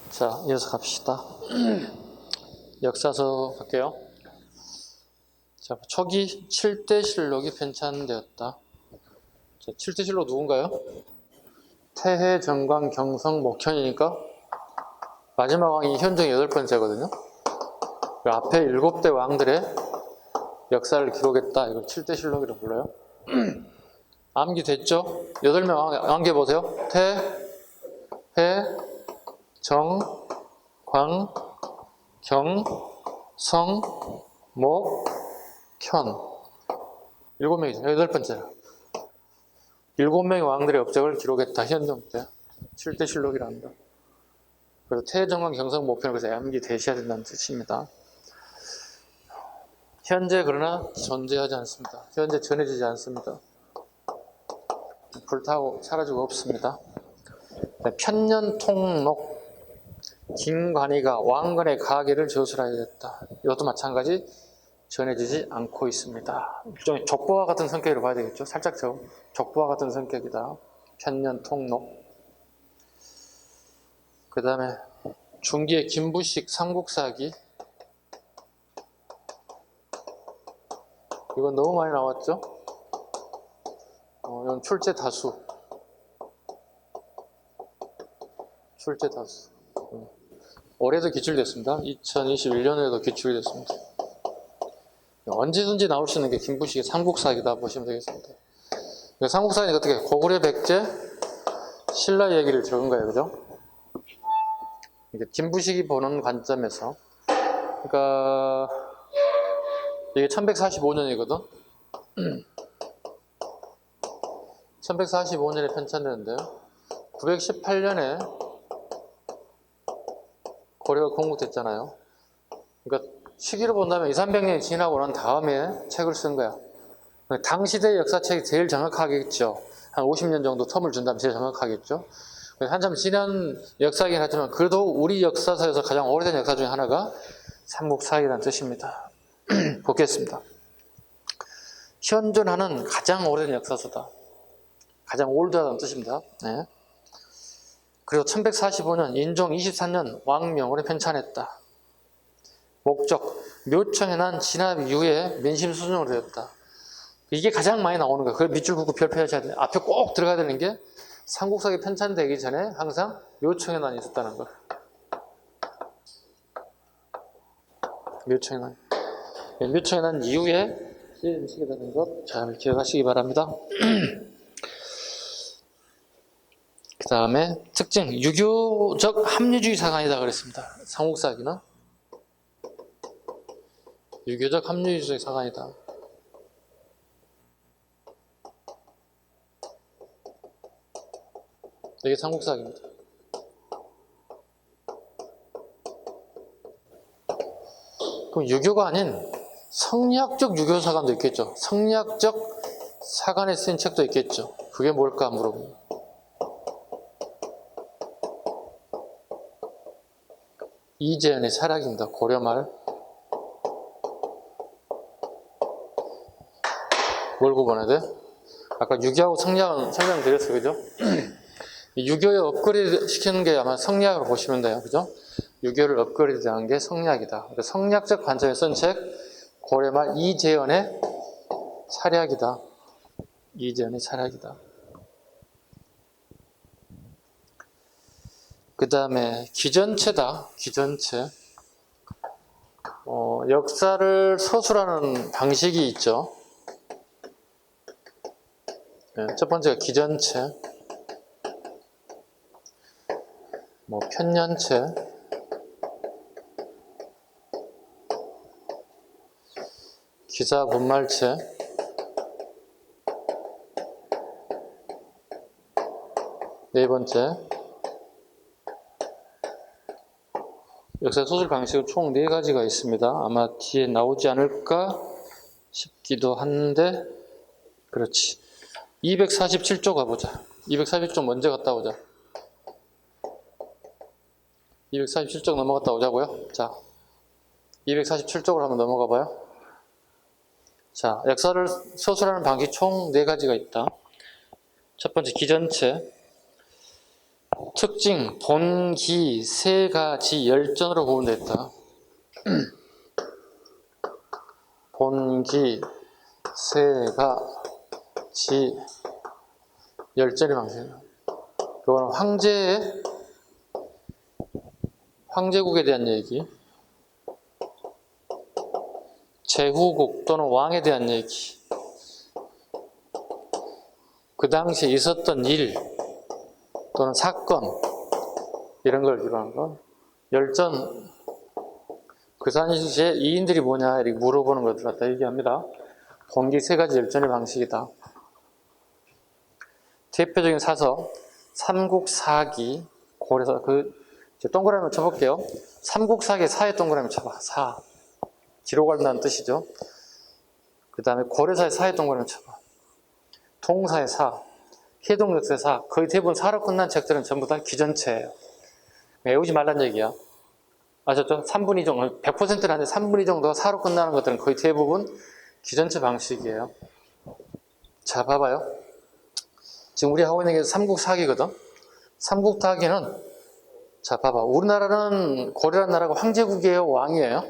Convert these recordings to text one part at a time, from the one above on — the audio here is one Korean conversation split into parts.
자, 이어서 갑시다. 역사서 갈게요. 자, 초기 7대 실록이 편찬되었다. 자, 7대 실록 누군가요? 태해, 정광, 경성, 목현이니까 마지막 왕이 현종 8번째거든요. 그 앞에 7대 왕들의 역사를 기록했다. 이걸 7대 실록이라고 불러요. 암기됐죠? 8명 암기해보세요. 태, 해, 정, 광, 경, 성, 목, 현. 7명이죠. 8번째라. 7명의 왕들의 업적을 기록했다. 현종 때. 7대 실록이랍니다. 그래서 태정광, 경성, 목편, 그래서 암기되셔야 된다는 뜻입니다. 현재 그러나 존재하지 않습니다. 현재 전해지지 않습니다. 불타고 사라지고 없습니다. 편년통록 김관희가 왕건의 가계를 저술하게 됐다. 이것도 마찬가지 전해지지 않고 있습니다. 일종의 족보와 같은 성격으로 봐야 되겠죠. 살짝 족보와 같은 성격이다. 편년통록. 그 다음에 중기의 김부식 삼국사기. 이건 너무 많이 나왔죠. 이건 출제 다수. 출제 다수. 올해도 기출됐습니다. 2021년에도 기출이 됐습니다. 언제든지 나올 수 있는 게 김부식의 삼국사기다 보시면 되겠습니다. 삼국사기는 어떻게 고구려 백제 신라 얘기를 들은 거예요, 그죠? 이게 김부식이 보는 관점에서, 그러니까 이게 1145년이거든. 1145년에 편찬되는데요. 918년에 고려가 건국됐잖아요. 그러니까 시기로 본다면 200~300년이 지나고 난 다음에 책을 쓴 거야. 당시대 역사책이 제일 정확하겠죠. 한 50년 정도 텀을 준다면 제일 정확하겠죠. 한참 지난 역사이긴 하지만 그래도 우리 역사사에서 가장 오래된 역사 중에 하나가 삼국사기라는 뜻입니다. 보겠습니다. 현존하는 가장 오래된 역사서다. 가장 올드하다는 뜻입니다. 네. 그리고 1145년 인종 24년 왕명으로 편찬했다. 목적, 묘청에 난 진압 이후에 민심 수준으로 되었다. 이게 가장 많이 나오는 거예요. 그걸 밑줄 긋고 별표하셔야 돼요. 앞에 꼭 들어가야 되는 게 삼국사기 편찬되기 전에 항상 묘청에 난이 있었다는 거. 묘청에 난. 묘청에 난 이후에 시게 되는 것 잘 기억하시기 바랍니다. 그 다음에 특징, 유교적 합리주의 사관이다 그랬습니다. 삼국사기는 유교적 합리주의 사관이다. 이게 삼국사기입니다. 그럼 유교가 아닌 성리학적 유교 사관도 있겠죠. 성리학적 사관에 쓰인 책도 있겠죠. 그게 뭘까 물어봅니다. 이재현의 사략입니다. 고려말. 뭘 구분해야 돼? 아까 유교하고 성리학은 설명드렸어요. 그죠? 유교에 업그레이드 시키는 게 아마 성리학으로 보시면 돼요. 그죠? 유교를 업그레이드한 게 성리학이다. 성리학적 관점에서 쓴 책, 고려말 이재현의 사략이다. 이재현의 사략이다. 그 다음에 기전체다. 기전체. 역사를 서술하는 방식이 있죠. 네, 첫 번째가 기전체. 편년체. 기사 분말체. 네 번째. 역사 소설 방식은 총 4가지가 있습니다. 아마 뒤에 나오지 않을까 싶기도 한데, 그렇지. 247쪽 가보자. 247쪽 먼저 갔다 오자. 247쪽 넘어갔다 오자고요. 자, 247쪽으로 한번 넘어가 봐요. 자, 역사를 서술하는 방식 총 4가지가 있다. 첫 번째 기전체. 특징, 본기 세 가지 열전으로 구분됐다. 본기 세 가지 열전의 방식이에요. 이거는 황제국에 대한 얘기, 제후국 또는 왕에 대한 얘기, 그 당시에 있었던 일 또는 사건, 이런 걸 기록하는 거. 열전, 그 당시에 이인들이 뭐냐 이렇게 물어보는 것들 갖다 얘기합니다. 본기 세 가지 열전의 방식이다. 대표적인 사서 삼국사기, 고려사, 동그라미 쳐볼게요. 삼국사기 사에 동그라미 쳐봐. 사. 기록한다는 뜻이죠. 그 다음에 고려사의 사에 동그라미 쳐봐. 통사의 사, 해동역사의 사, 거의 대부분 사로 끝난 책들은 전부 다 기전체예요. 외우지 말란 얘기야. 아셨죠? 3분의 2 정도, 100%는 아닌데 3분의 2 정도가 사로 끝나는 것들은 거의 대부분 기전체 방식이에요. 자, 봐봐요. 지금 우리 하고 있는 게 삼국사기거든. 삼국사기는, 자, 봐봐. 우리나라는 고려라는 나라가 황제국이에요, 왕이에요?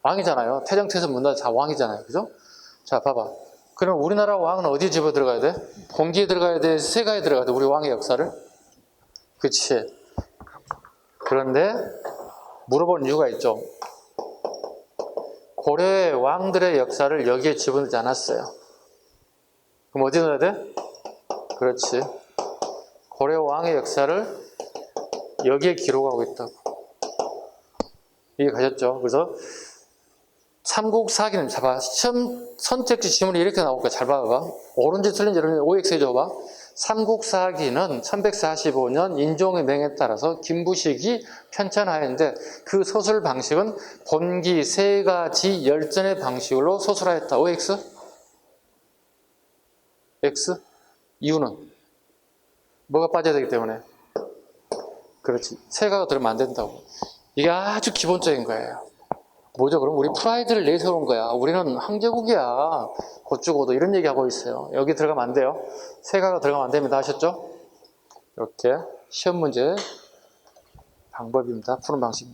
왕이잖아요. 태정태세 문화 다 왕이잖아요. 그죠? 자, 봐봐. 그럼 우리나라 왕은 어디에 집어 들어가야 돼? 본기에 들어가야 돼? 세가에 들어가야 돼? 우리 왕의 역사를? 그치. 그런데 물어보는 이유가 있죠. 고려의 왕들의 역사를 여기에 집어넣지 않았어요. 그럼 어디 넣어야 돼? 그렇지. 고려 왕의 역사를 여기에 기록하고 있다고. 이해 가셨죠? 그래서 삼국사기는 봐봐. 시험 선택지 지문이 이렇게 나올 거야. 잘 봐봐. 옳은지 틀린지 여러분 OX 해줘봐. 삼국사기는 1145년 인종의 명에 따라서 김부식이 편찬하였는데 그 소설 방식은 본기 세 가지 열전의 방식으로 소설하였다. OX? X? 이유는? 뭐가 빠져야 되기 때문에? 그렇지. 세가가 들으면 안 된다고. 이게 아주 기본적인 거예요. 뭐죠? 그럼 우리 프라이드를 내세우는 거야. 우리는 황제국이야. 고추고도 이런 얘기하고 있어요. 여기 들어가면 안 돼요. 세가가 들어가면 안 됩니다. 아셨죠? 이렇게 시험 문제 방법입니다. 푸는 방식.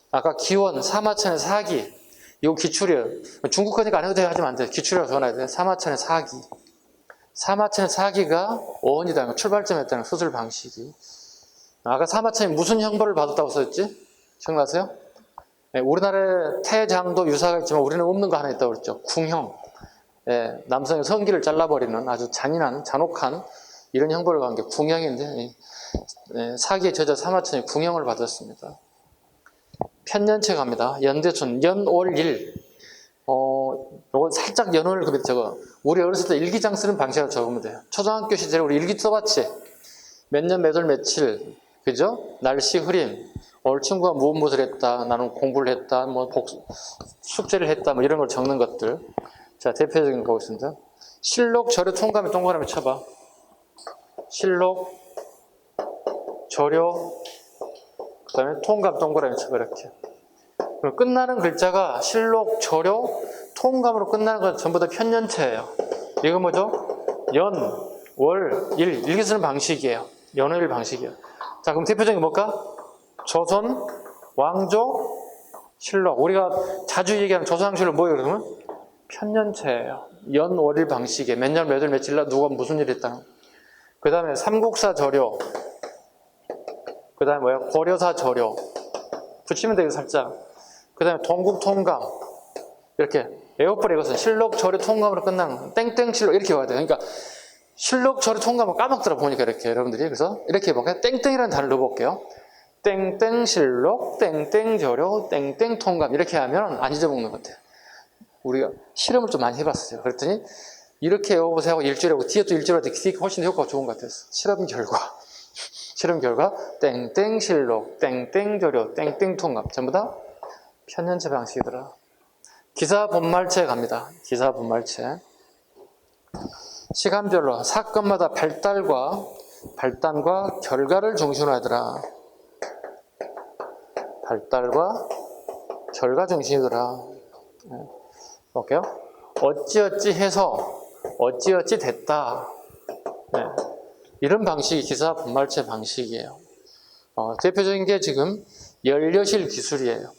아까 기원, 사마천의 사기. 이거 기출이에요. 중국 거니까 안 해도 돼. 하지만 안 돼. 기출이라고 적어놔야 돼. 사마천의 사기. 사마천의 사기가 어원이다. 출발점이었다는 수술 방식이. 아까 사마천이 무슨 형벌을 받았다고 썼지? 기억나세요? 네, 우리나라에 태장도 유사가 있지만 우리는 없는 거 하나 있다고 그랬죠. 궁형. 네, 남성의 성기를 잘라버리는 아주 잔인한, 잔혹한 이런 형벌을 받은 게 궁형인데 네, 사기의 저자 사마천이 궁형을 받았습니다. 편년체 갑니다. 연대춘, 연월일. 요거 살짝 연월을 그 밑에 적어. 우리 어렸을 때 일기장 쓰는 방식으로 적으면 돼요. 초등학교 시절에 우리 일기 써봤지? 몇 년, 몇 월, 며칠. 그죠? 날씨 흐림. 오늘 친구가 무엇을 했다. 나는 공부를 했다. 숙제를 했다. 이런 걸 적는 것들. 자, 대표적인 거 보겠습니다. 실록, 절요, 통감에 동그라미 쳐봐. 실록, 절요, 그 다음에 통감 동그라미 쳐봐. 이렇게. 그럼 끝나는 글자가 실록, 절요, 통감으로 끝나는 건 전부 다 편년체예요. 이건 뭐죠? 연, 월, 일. 일기 쓰는 방식이에요. 연월 방식이에요. 자, 그럼 대표적인 게 뭘까? 조선, 왕조, 실록. 우리가 자주 얘기하는 조선왕실록 뭐예요, 그러면? 편년체예요. 연, 월일 방식에 몇 년, 몇 월, 며칠 날 누가 무슨 일 했다. 그 다음에 삼국사 절요. 그 다음에 뭐야? 고려사 절요. 붙이면 되게 살짝. 그 다음에 동국통감. 이렇게. 에어플 이것은 실록, 절요, 통감으로 끝나는 땡땡 실록 이렇게 와야 돼요. 그러니까 실록, 절요, 통감을 까먹더라 보니까 이렇게 여러분들이. 그래서 이렇게 해볼게요. 땡땡이라는 단어를 넣어볼게요. 땡땡 실록, 땡땡 절요, 땡땡 통감 이렇게 하면 안 잊어먹는 것 같아요. 우리가 실험을 좀 많이 해봤어요. 그랬더니 이렇게 외워보세요 하고 일주일에 하고 뒤에 또 일주일에 뒤에 훨씬 더 효과가 좋은 것 같았어요. 실험 결과 땡땡 실록, 땡땡 절요, 땡땡 통감 전부 다 편년체 방식이더라. 기사 분말체 갑니다. 기사 분말체. 시간별로 사건마다 발단과 결과를 중심으로 하더라. 발달과 결과 중심이더라. 볼게요. 어찌어찌 해서 어찌어찌 됐다. 네. 이런 방식이 기사 분말체 방식이에요. 대표적인 게 지금 연료실 기술이에요.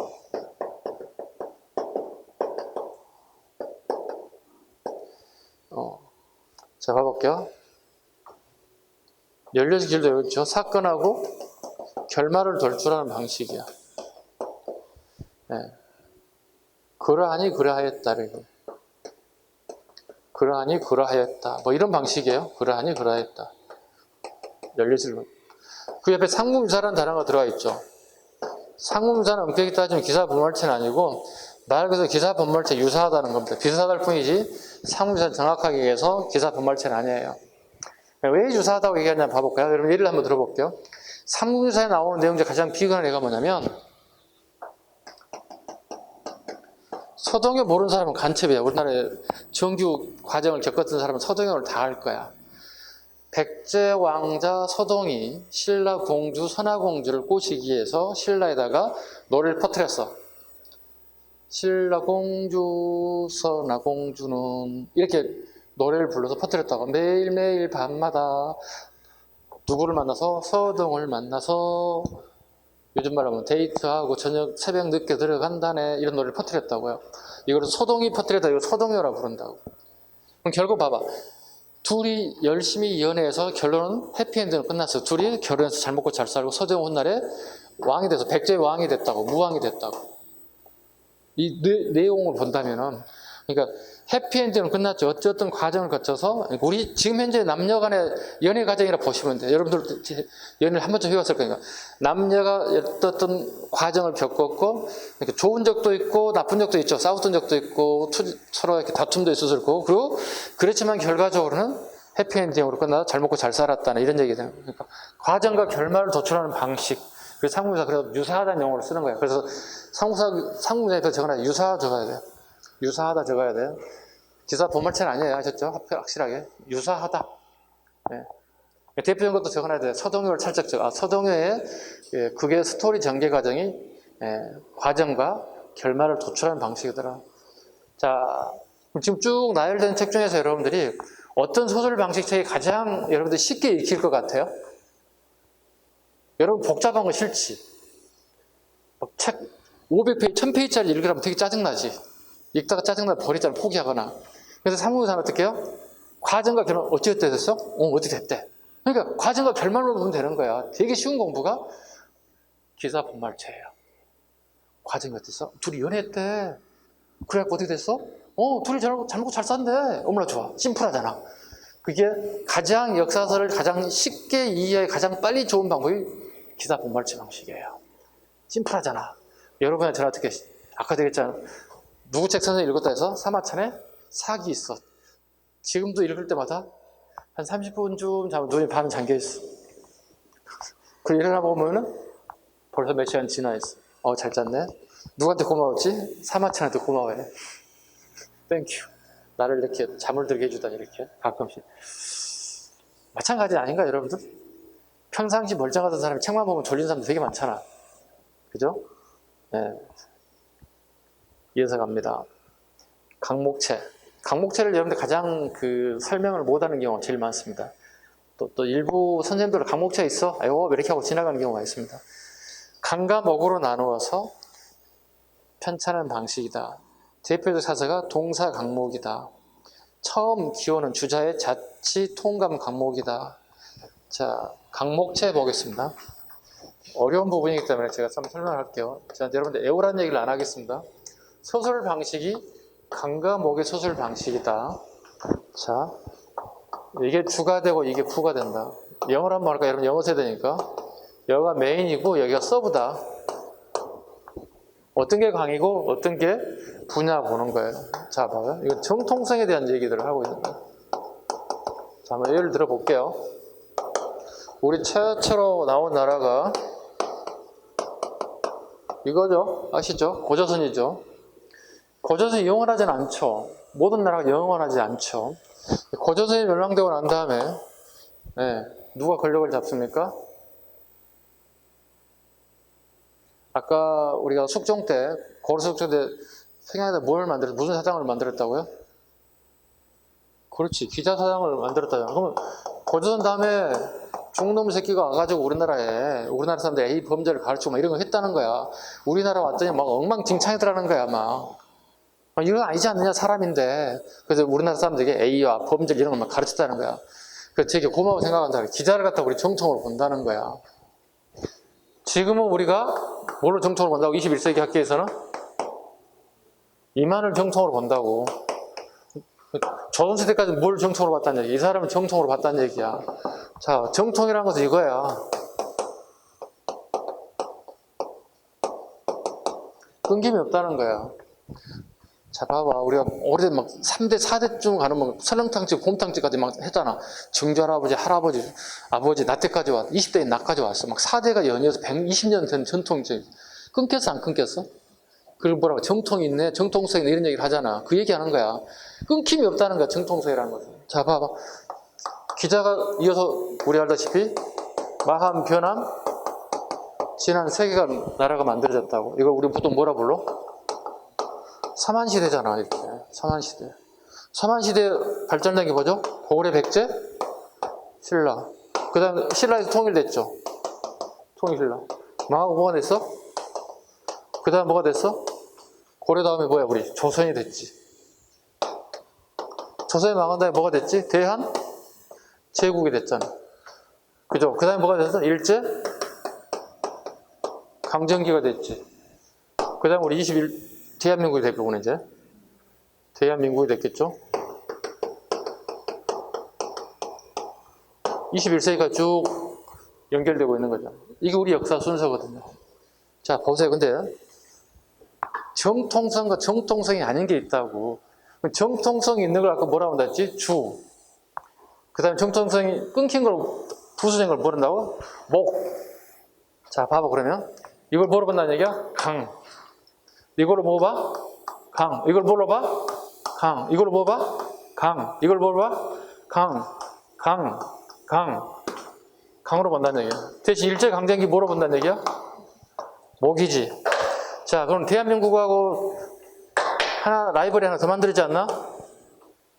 자, 봐볼게요. 연료실 기술도 여기 있죠. 사건하고 결말을 돌출하는 방식이야. 네. 그러하니 그러하였다. 그러하니 그러하였다. 뭐 이런 방식이에요. 그러하니 그러하였다. 연료실. 그 옆에 상무유사라는 단어가 들어가 있죠. 상무유사는 엄격히 따지면 기사 분말체는 아니고 말 그대로 기사 분말체 유사하다는 겁니다. 비슷하다는 뿐이지 상무유사는 정확하게 얘기해서 기사 분말체는 아니에요. 왜 유사하다고 얘기하냐 봐볼까요? 여러분 예를 한번 들어볼게요. 상무유사에 나오는 내용 중 가장 비근한 애가 뭐냐면 서동요 모르는 사람은 간첩이야. 우리나라에 정규 과정을 겪었던 사람은 서동요를 다 알 거야. 백제 왕자 서동이 신라 공주 선화공주를 꼬시기 위해서 신라에다가 노래를 퍼뜨렸어. 신라 공주 선화공주는 이렇게 노래를 불러서 퍼뜨렸다고. 매일매일 밤마다 누구를 만나서 서동을 만나서 요즘 말하면 데이트하고 저녁 새벽 늦게 들어간다네 이런 노래를 퍼뜨렸다고요. 이거를 서동이 퍼뜨렸다. 이거 서동요라고 부른다고. 그럼 결국 봐봐. 둘이 열심히 연애해서 결론은 해피엔딩으로 끝났어요. 둘이 결혼해서 잘 먹고 잘 살고 서동 훗날에 왕이 돼서 백제의 왕이 됐다고. 무왕이 됐다고. 이 내용을 본다면은 그러니까 해피엔딩으로 끝났죠. 어쨌든 과정을 거쳐서 우리 지금 현재 남녀 간의 연애 과정이라 보시면 돼요. 여러분들 연애를 한 번쯤 해봤을 거니까 남녀가 어떤 과정을 겪었고 좋은 적도 있고 나쁜 적도 있죠. 싸웠던 적도 있고 서로 이렇게 다툼도 있었을 거고 그리고 그렇지만 결과적으로는 해피엔딩으로 끝나서 잘 먹고 잘 살았다는 이런 얘기예요. 그러니까 과정과 결말을 도출하는 방식. 그래서 상무유사 그래서 유사하다는 용어를 쓰는 거예요. 그래서 상무유사에 더 적어놔야 돼요. 유사하다 적어야 돼요. 유사하다 적어야 돼요. 기사 본말체는 아니에요. 아셨죠? 확실하게. 유사하다. 네. 대표적인 것도 적어놔야 돼요. 서동요를 살짝 적어. 서동요의 그게 스토리 전개 과정이 과정과 결말을 도출하는 방식이더라. 자, 지금 쭉 나열된 책 중에서 여러분들이 어떤 소설 방식책이 가장 여러분들이 쉽게 읽힐 것 같아요? 여러분 복잡한 거 싫지? 책 500페이지, 1000페이지짜리 읽으라면 되게 짜증나지? 읽다가 짜증나서 버리잖아, 포기하거나. 그래서 상무유사는 어떻게 해요? 과정과 결말, 어떻게 됐어? 어떻게 됐대? 그러니까 과정과 결말로 보면 되는 거야. 되게 쉬운 공부가 기사 분말체예요. 과정이 어땠어? 둘이 연애했대. 그래갖고 어떻게 됐어? 둘이 잘 먹고 잘 산대. 얼마나 좋아. 심플하잖아. 그게 가장 역사서를 가장 쉽게 이해해 가장 빨리 좋은 방법이 기사 분말체 방식이에요. 심플하잖아. 여러분한테 전화 어떻게 아까 얘기했잖아. 누구 책 선생님 읽었다 해서 사마천에 사기 있어. 지금도 읽을 때마다 한 30분쯤 자면 눈이 반 잠겨있어. 그리고 일어나 보면은 벌써 몇 시간 지나있어. 잘 잤네. 누구한테 고마웠지? 사마천한테 고마워해. 땡큐. 나를 이렇게 잠을 들게 해주다니 이렇게 가끔씩. 마찬가지 아닌가 여러분들? 평상시 멀쩡하던 사람이 책만 보면 졸린 사람도 되게 많잖아. 그죠? 네. 이어서 갑니다. 강목체. 강목체를 여러분들 가장 설명을 못하는 경우가 제일 많습니다. 또 일부 선생님들 강목체 있어? 아이고, 왜 이렇게 하고 지나가는 경우가 있습니다. 강과 목으로 나누어서 편찬하는 방식이다. 대표적 사서가 동사 강목이다. 처음 기호는 주자의 자치 통감 강목이다. 자, 강목체 보겠습니다. 어려운 부분이기 때문에 제가 한번 설명을 할게요. 자, 여러분들 애호란 얘기를 안 하겠습니다. 소설 방식이 강과 목의 소설 방식이다. 자, 이게 주가 되고 이게 부가 된다. 영어로 한번 할까요? 여러분 영어 세대니까. 여기가 메인이고 여기가 서브다. 어떤 게 강이고 어떤 게 부냐 보는 거예요. 자, 봐요. 이건 정통성에 대한 얘기들을 하고 있는 거예요. 자, 한번 예를 들어 볼게요. 우리 최초로 나온 나라가 이거죠. 아시죠? 고조선이죠. 고조선이 영원하지는 않죠. 모든 나라가 영원하지 않죠. 고조선이 멸망되고 난 다음에 누가 권력을 잡습니까? 아까 우리가 숙종 때 고려숙종 때 평양에다 뭘 만들었? 무슨 사장을 만들었다고요? 그렇지, 기자 사장을 만들었다요. 그러면 고조선 다음에 중놈 새끼가 와가지고 우리나라 사람들 A 범죄를 가르치고 막 이런 거 했다는 거야. 우리나라 왔더니 막 엉망진창이더라는 거야, 막. 이건 아니지 않느냐, 사람인데. 그래서 우리나라 사람들에게 A와 범죄 이런 걸 막 가르쳤다는 거야. 그래서 되게 고마워 생각한다. 기자를 갖다 우리 정통으로 본다는 거야. 지금은 우리가 뭘로 정통으로 본다고? 21세기 학계에서는? 이만을 정통으로 본다고. 조선시대까지 뭘 정통으로 봤다는 얘기? 이 사람은 정통으로 봤다는 얘기야. 자, 정통이라는 것은 이거야. 끊김이 없다는 거야. 자, 봐봐. 우리가 오래된 막 3대, 4대쯤 가는 막 설렁탕집, 곰탕집까지 막 했잖아. 증조할아버지, 할아버지, 아버지, 나 때까지 왔, 20대인 나까지 왔어. 막 4대가 연이어서 120년 된 전통적. 끊겼어, 안 끊겼어? 그걸 뭐라고, 정통이 있네, 정통성이 있네, 이런 얘기를 하잖아. 그 얘기 하는 거야. 끊김이 없다는 거야, 정통성이라는 것은. 자, 봐봐. 기자가 이어서 우리 알다시피, 마함, 변함, 지난 세계가 나라가 만들어졌다고. 이걸 우리 보통 뭐라 불러? 삼한시대잖아, 이렇게. 삼한시대. 삼한시대 발전된 게 뭐죠? 고구려 백제, 신라. 그 다음 신라에서 통일됐죠. 통일신라. 망하고 뭐가 됐어? 그 다음 뭐가 됐어? 고려 다음에 뭐야, 우리? 조선이 됐지. 조선이 망한 다음에 뭐가 됐지? 대한? 제국이 됐잖아. 그죠? 그 다음에 뭐가 됐어? 일제? 강점기가 됐지. 그 다음에 우리 대한민국이 됐겠구나, 이제. 대한민국이 됐겠죠? 21세기가 쭉 연결되고 있는 거죠. 이게 우리 역사 순서거든요. 자, 보세요. 근데 정통성과 정통성이 아닌 게 있다고. 정통성이 있는 걸 아까 뭐라고 한다지? 주. 그 다음에 정통성이 끊긴 걸, 부수적인 걸 모른다고? 목. 자, 봐봐, 그러면. 이걸 뭐로 본다는 얘기야? 강. 이걸로 뭐 봐? 강. 이걸 뭐로 봐? 강. 이걸로 뭐 봐? 강. 이걸 뭐로 봐? 강. 강. 강. 강으로 본다는 얘기야. 대신 일제강점기 뭐로 본다는 얘기야? 목이지. 자, 그럼 대한민국하고 라이벌이 하나 더 만들지 않나?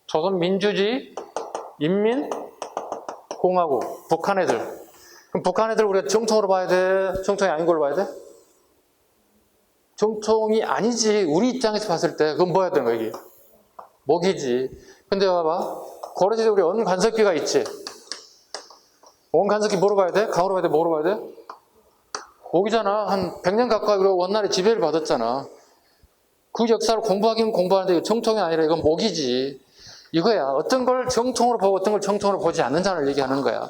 조선민주주의 인민공화국. 북한 애들. 그럼 북한 애들 우리가 정통으로 봐야 돼? 정통이 아닌 걸로 봐야 돼? 정통이 아니지. 우리 입장에서 봤을 때 그건 뭐야 되는 거야, 이게? 목이지. 근데 봐봐. 고려시대 우리 언간석기가 있지. 언간석기 뭐로 봐야 돼? 강으로 봐야 돼? 뭐로 봐야 돼? 목이잖아. 한 100년 가까이 우리가 원나라의 지배를 받았잖아. 그 역사를 공부하긴 공부하는데 정통이 아니라 이건 목이지. 이거야. 어떤 걸 정통으로 보고 어떤 걸 정통으로 보지 않는다는 얘기하는 거야.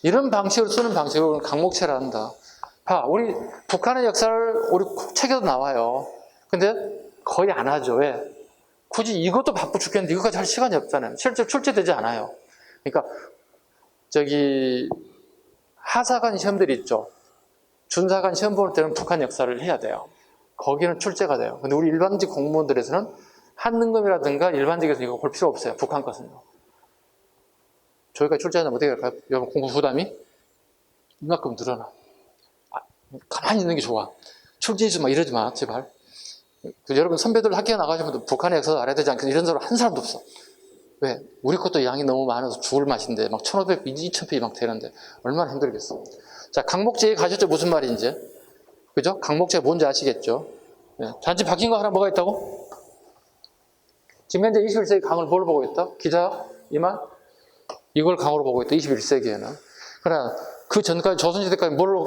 이런 방식으로 쓰는 방식으로 강목체를 한다. 봐, 우리 북한의 역사를 우리 책에도 나와요. 근데 거의 안 하죠. 왜? 굳이 이것도 바쁘 죽겠는데 이거까지 할 시간이 없잖아요. 실제 출제되지 않아요. 그러니까 하사관 시험들이 있죠. 준사관 시험 볼 때는 북한 역사를 해야 돼요. 거기는 출제가 돼요. 근데 우리 일반직 공무원들에서는 한능검이라든가 일반직에서 이거 볼 필요 없어요. 북한 것은요. 저희가 출제하면 어떻게 할까요? 여러분 공부 부담이 이만큼 늘어나. 가만히 있는 게 좋아. 출제해주지 마, 이러지 마, 제발. 여러분 선배들 학교에 나가시면 북한의 역사를 알아야 되지 않겠냐 이런 사람 한 사람도 없어. 왜? 우리 것도 양이 너무 많아서 죽을 맛인데 막 1500, 2000페이지 막 되는데 얼마나 힘들겠어. 자, 강목제 가셨죠? 무슨 말인지. 그죠? 강목제 뭔지 아시겠죠? 네. 단지 바뀐 거 하나 뭐가 있다고? 지금 현재 21세기 강을 뭘 보고 있다? 기자 이만? 이걸 강으로 보고 있다. 21세기에는. 그러나 그 전까지 조선시대까지 뭘로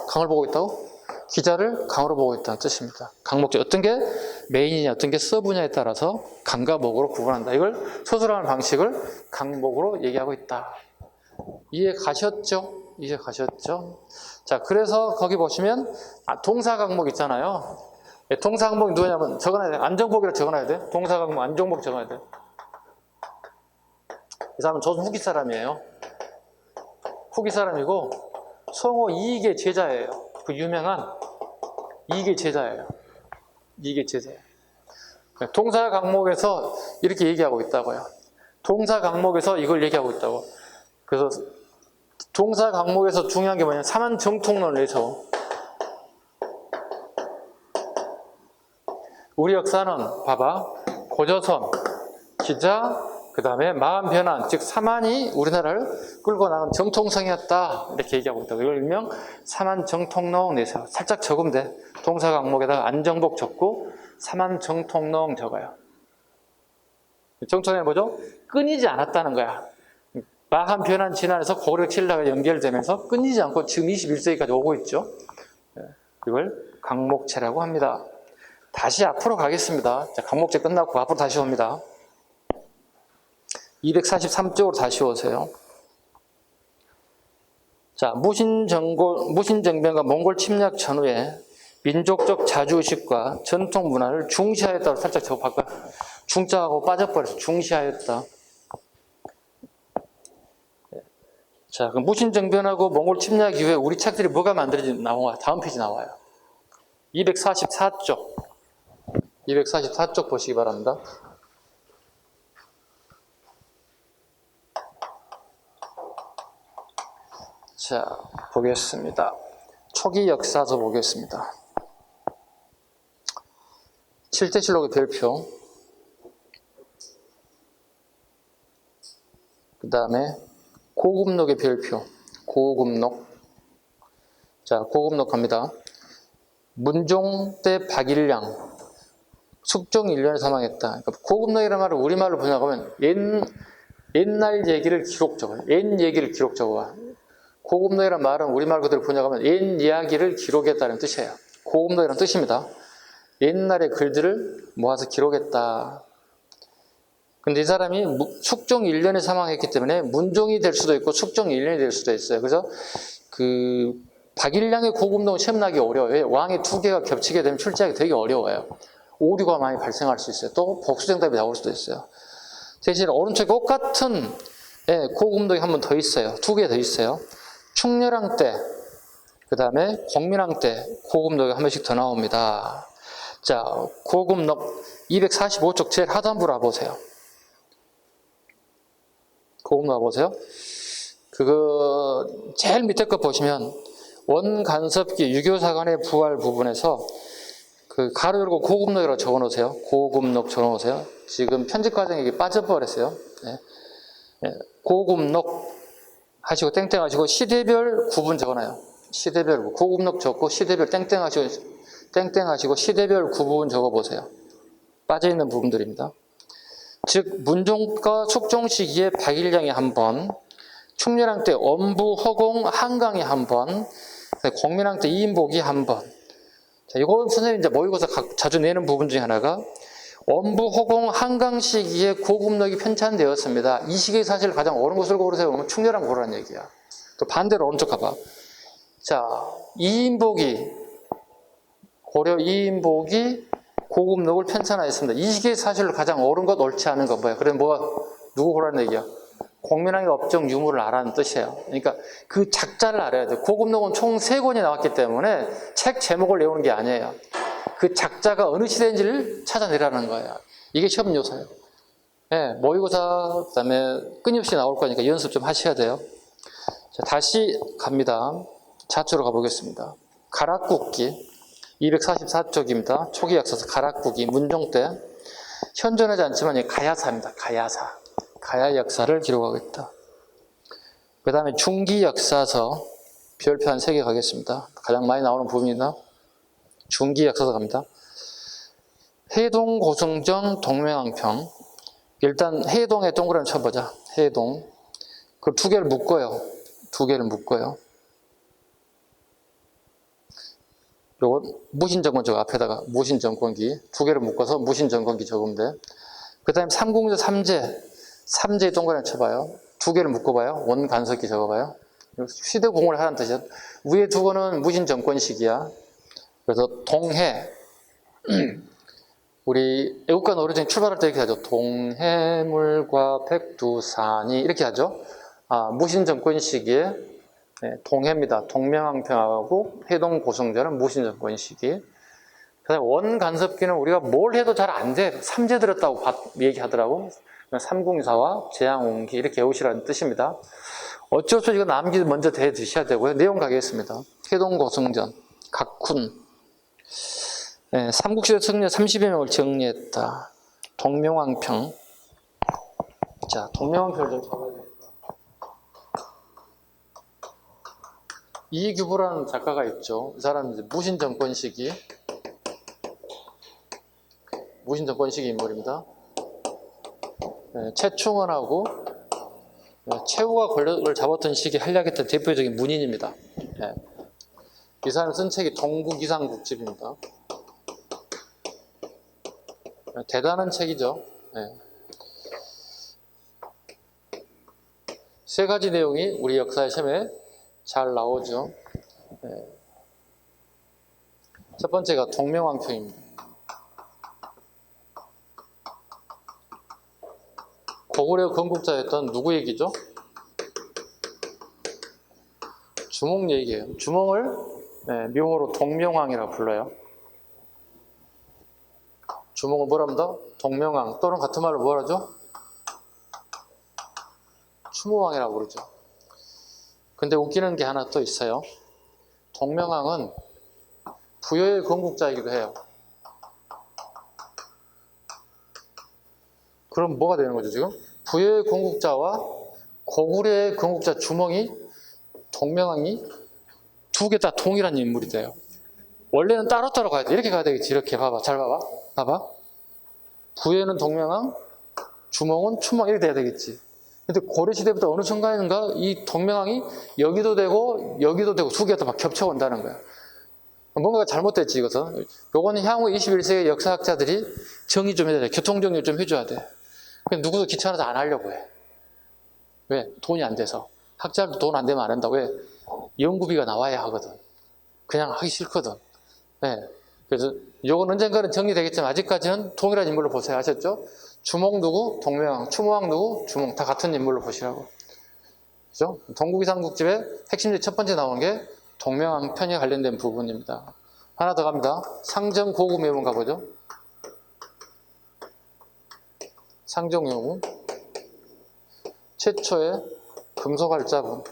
강을 보고 있다고? 기자를 강으로 보고 있다는 뜻입니다. 강목제. 어떤 게 메인이냐, 어떤 게 서브냐에 따라서 강과 목으로 구분한다. 이걸 서술하는 방식을 강목으로 얘기하고 있다. 이해 가셨죠? 이해 가셨죠? 자, 그래서 거기 보시면 동사 강목 있잖아요. 동사 강목이 누구냐면 적어놔야 돼. 안정복이라고 적어놔야 돼. 동사 강목 안정복 적어놔야 돼. 이 사람은 조선 후기 사람이에요. 후기 사람이고 성호 이익의 제자예요. 그 유명한 이익의 제자예요. 이익의 제자예요. 동사 강목에서 이렇게 얘기하고 있다고요. 동사 강목에서 이걸 얘기하고 있다고. 그래서 동사 강목에서 중요한 게 뭐냐면 삼한 정통론에서 우리 역사는 봐봐. 고조선, 기자, 그 다음에 마한 변환, 즉 사만이 우리나라를 끌고 나간 정통성이었다. 이렇게 얘기하고 있다고. 이걸 일명 사만 정통농 내세요. 살짝 적으면 돼. 동사 강목에다가 안정복 적고 사만 정통농 적어요. 정통이 뭐죠? 끊이지 않았다는 거야. 마한 변환 진안에서 고력 신라가 연결되면서 끊이지 않고 지금 21세기까지 오고 있죠. 이걸 강목체라고 합니다. 다시 앞으로 가겠습니다. 자, 강목체 끝나고 앞으로 다시 옵니다. 243쪽으로 다시 오세요. 자, 무신정변과 몽골 침략 전후에 민족적 자주의식과 전통 문화를 중시하였다고 살짝 저거 바꿔. 중자하고 빠져버려서 중시하였다. 자, 그럼 무신정변하고 몽골 침략 이후에 우리 책들이 뭐가 만들어진 나와? 다음 페이지 나와요. 244쪽. 244쪽 보시기 바랍니다. 자, 보겠습니다. 초기 역사서 보겠습니다. 7대실록의 별표. 그 다음에 고급록의 별표. 고급록. 자, 고급록 갑니다. 문종 때 박일량. 숙종 1년에 사망했다. 그러니까 고급록이라는 말을 우리말로 번역하면 옛날 얘기를 기록 적어요. 옛 얘기를 기록 적어요. 고급록이라는 말은 우리말 그대로 번역하면 옛 이야기를 기록했다는 뜻이에요. 고급록이라는 뜻입니다. 옛날의 글들을 모아서 기록했다. 근데 이 사람이 숙종 1년에 사망했기 때문에 문종이 될 수도 있고 숙종 1년이 될 수도 있어요. 그래서 그 박일량의 고급록은 시험 나기 어려워요. 왕의 두 개가 겹치게 되면 출제하기 되게 어려워요. 오류가 많이 발생할 수 있어요. 또 복수정답이 나올 수도 있어요. 대신 오른쪽에 똑같은 고급록이 한 번 더 있어요. 두 개 더 있어요. 충렬왕 때, 그 다음에 공민왕 때 고급록이 한 번씩 더 나옵니다. 자, 고급록 245쪽 제일 하단부로 와보세요. 고급록 와보세요. 그거 제일 밑에 거 보시면 원간섭기 유교사관의 부활 부분에서 그 가로 열고 고급록이라고 적어 놓으세요. 고급록 적어 놓으세요. 지금 편집 과정에 이게 빠져버렸어요. 고급록 하시고 땡땡 하시고 시대별 구분 적어놔요. 시대별 고급록 적고 시대별 땡땡 하시고 시대별 구분 적어보세요. 빠져있는 부분들입니다. 즉 문종과 숙종 시기에 박일량이 한 번, 충렬왕 때 엄부, 허공, 한강이 한 번, 공민왕 때 이인복이 한 번. 자, 이건 선생님이 이제 모의고사 자주 내는 부분 중에 하나가 엄부, 허공, 한강 시기에 고급록이 편찬되었습니다. 이 시기에 사실 가장 옳은 것을 고르세요. 그러면 충렬왕 고르라는 얘기야. 또 반대로 오른쪽 가봐. 자, 이인복이 고려 이인복이 고급록을 편찬하였습니다. 이 시기에 사실로 가장 옳은 것, 옳지 않은 것 뭐야? 그래 누구 고라는 얘기야? 공민왕의 업적 유무를 알아는 뜻이에요. 그러니까 그 작자를 알아야 돼. 고급록은 총 3권이 나왔기 때문에 책 제목을 외우는 게 아니에요. 그 작자가 어느 시대인지를 찾아내라는 거예요. 이게 시험 요소예요. 모의고사 그다음에 끊임없이 나올 거니까 연습 좀 하셔야 돼요. 자, 다시 갑니다. 자초로 가보겠습니다. 가락국기 244쪽입니다. 초기 역사서 가락국기 문종 때 현존하지 않지만 가야사입니다. 가야사. 가야 역사를 기록하고 있다. 그 다음에 중기 역사서 별표 한 3개 가겠습니다. 가장 많이 나오는 부분이다. 중기 역사서 갑니다. 해동, 고승정, 동명왕평. 일단 해동에 동그라미 쳐보자. 해동. 그 두 개를 묶어요. 두 개를 묶어요. 요거 무신정권 적어 앞에다가 무신정권기 두 개를 묶어서 무신정권기 적으면 돼. 그 다음에 삼국조 삼재에 동그라미 쳐봐요. 두 개를 묶어봐요. 원간섭기 적어봐요. 시대공을 하라는 뜻이야. 위에 두 거는 무신정권식이야. 그래서 동해 우리 애국가 노래중에 출발할 때 이렇게 하죠. 동해물과 백두산이 이렇게 하죠. 무신정권 시기에 동해입니다. 동명왕평하고 해동 고성전은 무신정권 시기. 그다음에 원간섭기는 우리가 뭘 해도 잘 안 돼. 삼재 들었다고 얘기하더라고. 삼궁사와 재앙옹기 이렇게 외우시라는 뜻입니다. 어쩔 수 없이 이거 남기 먼저 대 드셔야 되고요. 내용 가겠습니다. 해동 고성전, 각훈. 삼국시대 승려 30여 명을 정리했다. 동명왕평. 자, 동명왕표를 좀 잡아야 되겠다. 이규보라는 작가가 있죠. 이 사람은 이제 무신정권 시기 인물입니다. 네, 최충원하고 최후가 권력을 잡았던 시기에 활약했던 대표적인 문인입니다. 네. 이 사람이 쓴 책이 동국이상국집입니다. 네, 대단한 책이죠. 네. 세 가지 내용이 우리 역사의 시험에 잘 나오죠. 네. 첫 번째가 동명왕표입니다. 고구려 건국자였던 누구 얘기죠? 주몽 얘기예요. 주몽을 묘호로 동명왕이라고 불러요. 주몽을 뭐라 합니다? 동명왕 또는 같은 말로 뭐라 하죠? 추모왕이라고 부르죠. 근데 웃기는 게 하나 또 있어요. 동명왕은 부여의 건국자이기도 해요. 그럼 뭐가 되는 거죠 지금? 부여의 건국자와 고구려의 건국자 주몽이 동명왕이 두 개 다 동일한 인물이 돼요. 원래는 따로따로 가야 돼. 이렇게 가야 되겠지. 이렇게 봐봐. 잘 봐봐. 봐봐. 부여는 동명왕, 주몽은 추몽 이렇게 돼야 되겠지. 근데 고려시대부터 어느 순간인가 이 동명왕이 여기도 되고 두 개가 막 겹쳐온다는 거야. 뭔가가 잘못됐지 이것은. 요거는 향후 21세기 역사학자들이 정의 좀 해야 돼. 교통정리 좀 해줘야 돼. 근데 누구도 귀찮아서 안 하려고 해. 왜? 돈이 안 돼서. 학자들도 돈 안 되면 안 한다고. 왜? 연구비가 나와야 하거든. 그냥 하기 싫거든. 네. 그래서 요건 언젠가는 정리되겠지만 아직까지는 동일한 인물로 보세요. 아셨죠? 주몽 누구? 동명왕. 추모왕 누구? 주몽. 다 같은 인물로 보시라고. 그죠? 동국이상국집의 핵심적인 첫 번째 나온 게 동명왕 편에 관련된 부분입니다. 하나 더 갑니다. 상정고구묘문 가보죠. 상정고구문. 최초의 금속활자본.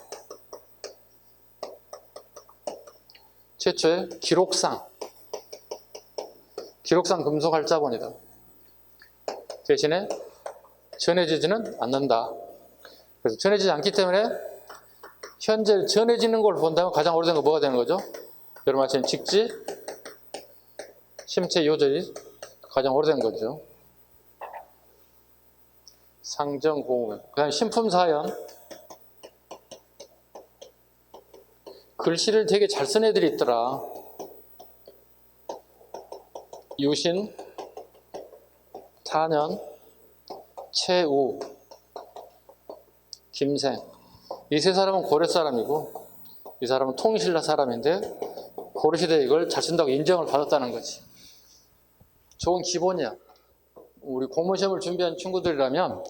최초의 기록상 금속활자본이다. 대신에 전해지지는 않는다. 그래서 전해지지 않기 때문에 현재 전해지는 걸 본다면 가장 오래된 거 뭐가 되는 거죠? 여러분 아시는 직지, 심체 요절이 가장 오래된 거죠. 상정고구묘. 그 다음에 신품사연. 글씨를 되게 잘 쓴 애들이 있더라. 유신, 탄현, 최우, 김생. 이 세 사람은 고려 사람이고 이 사람은 통신라 사람인데 고려시대에 이걸 잘 쓴다고 인정을 받았다는 거지. 좋은 기본이야. 우리 공무시험을 준비한 친구들이라면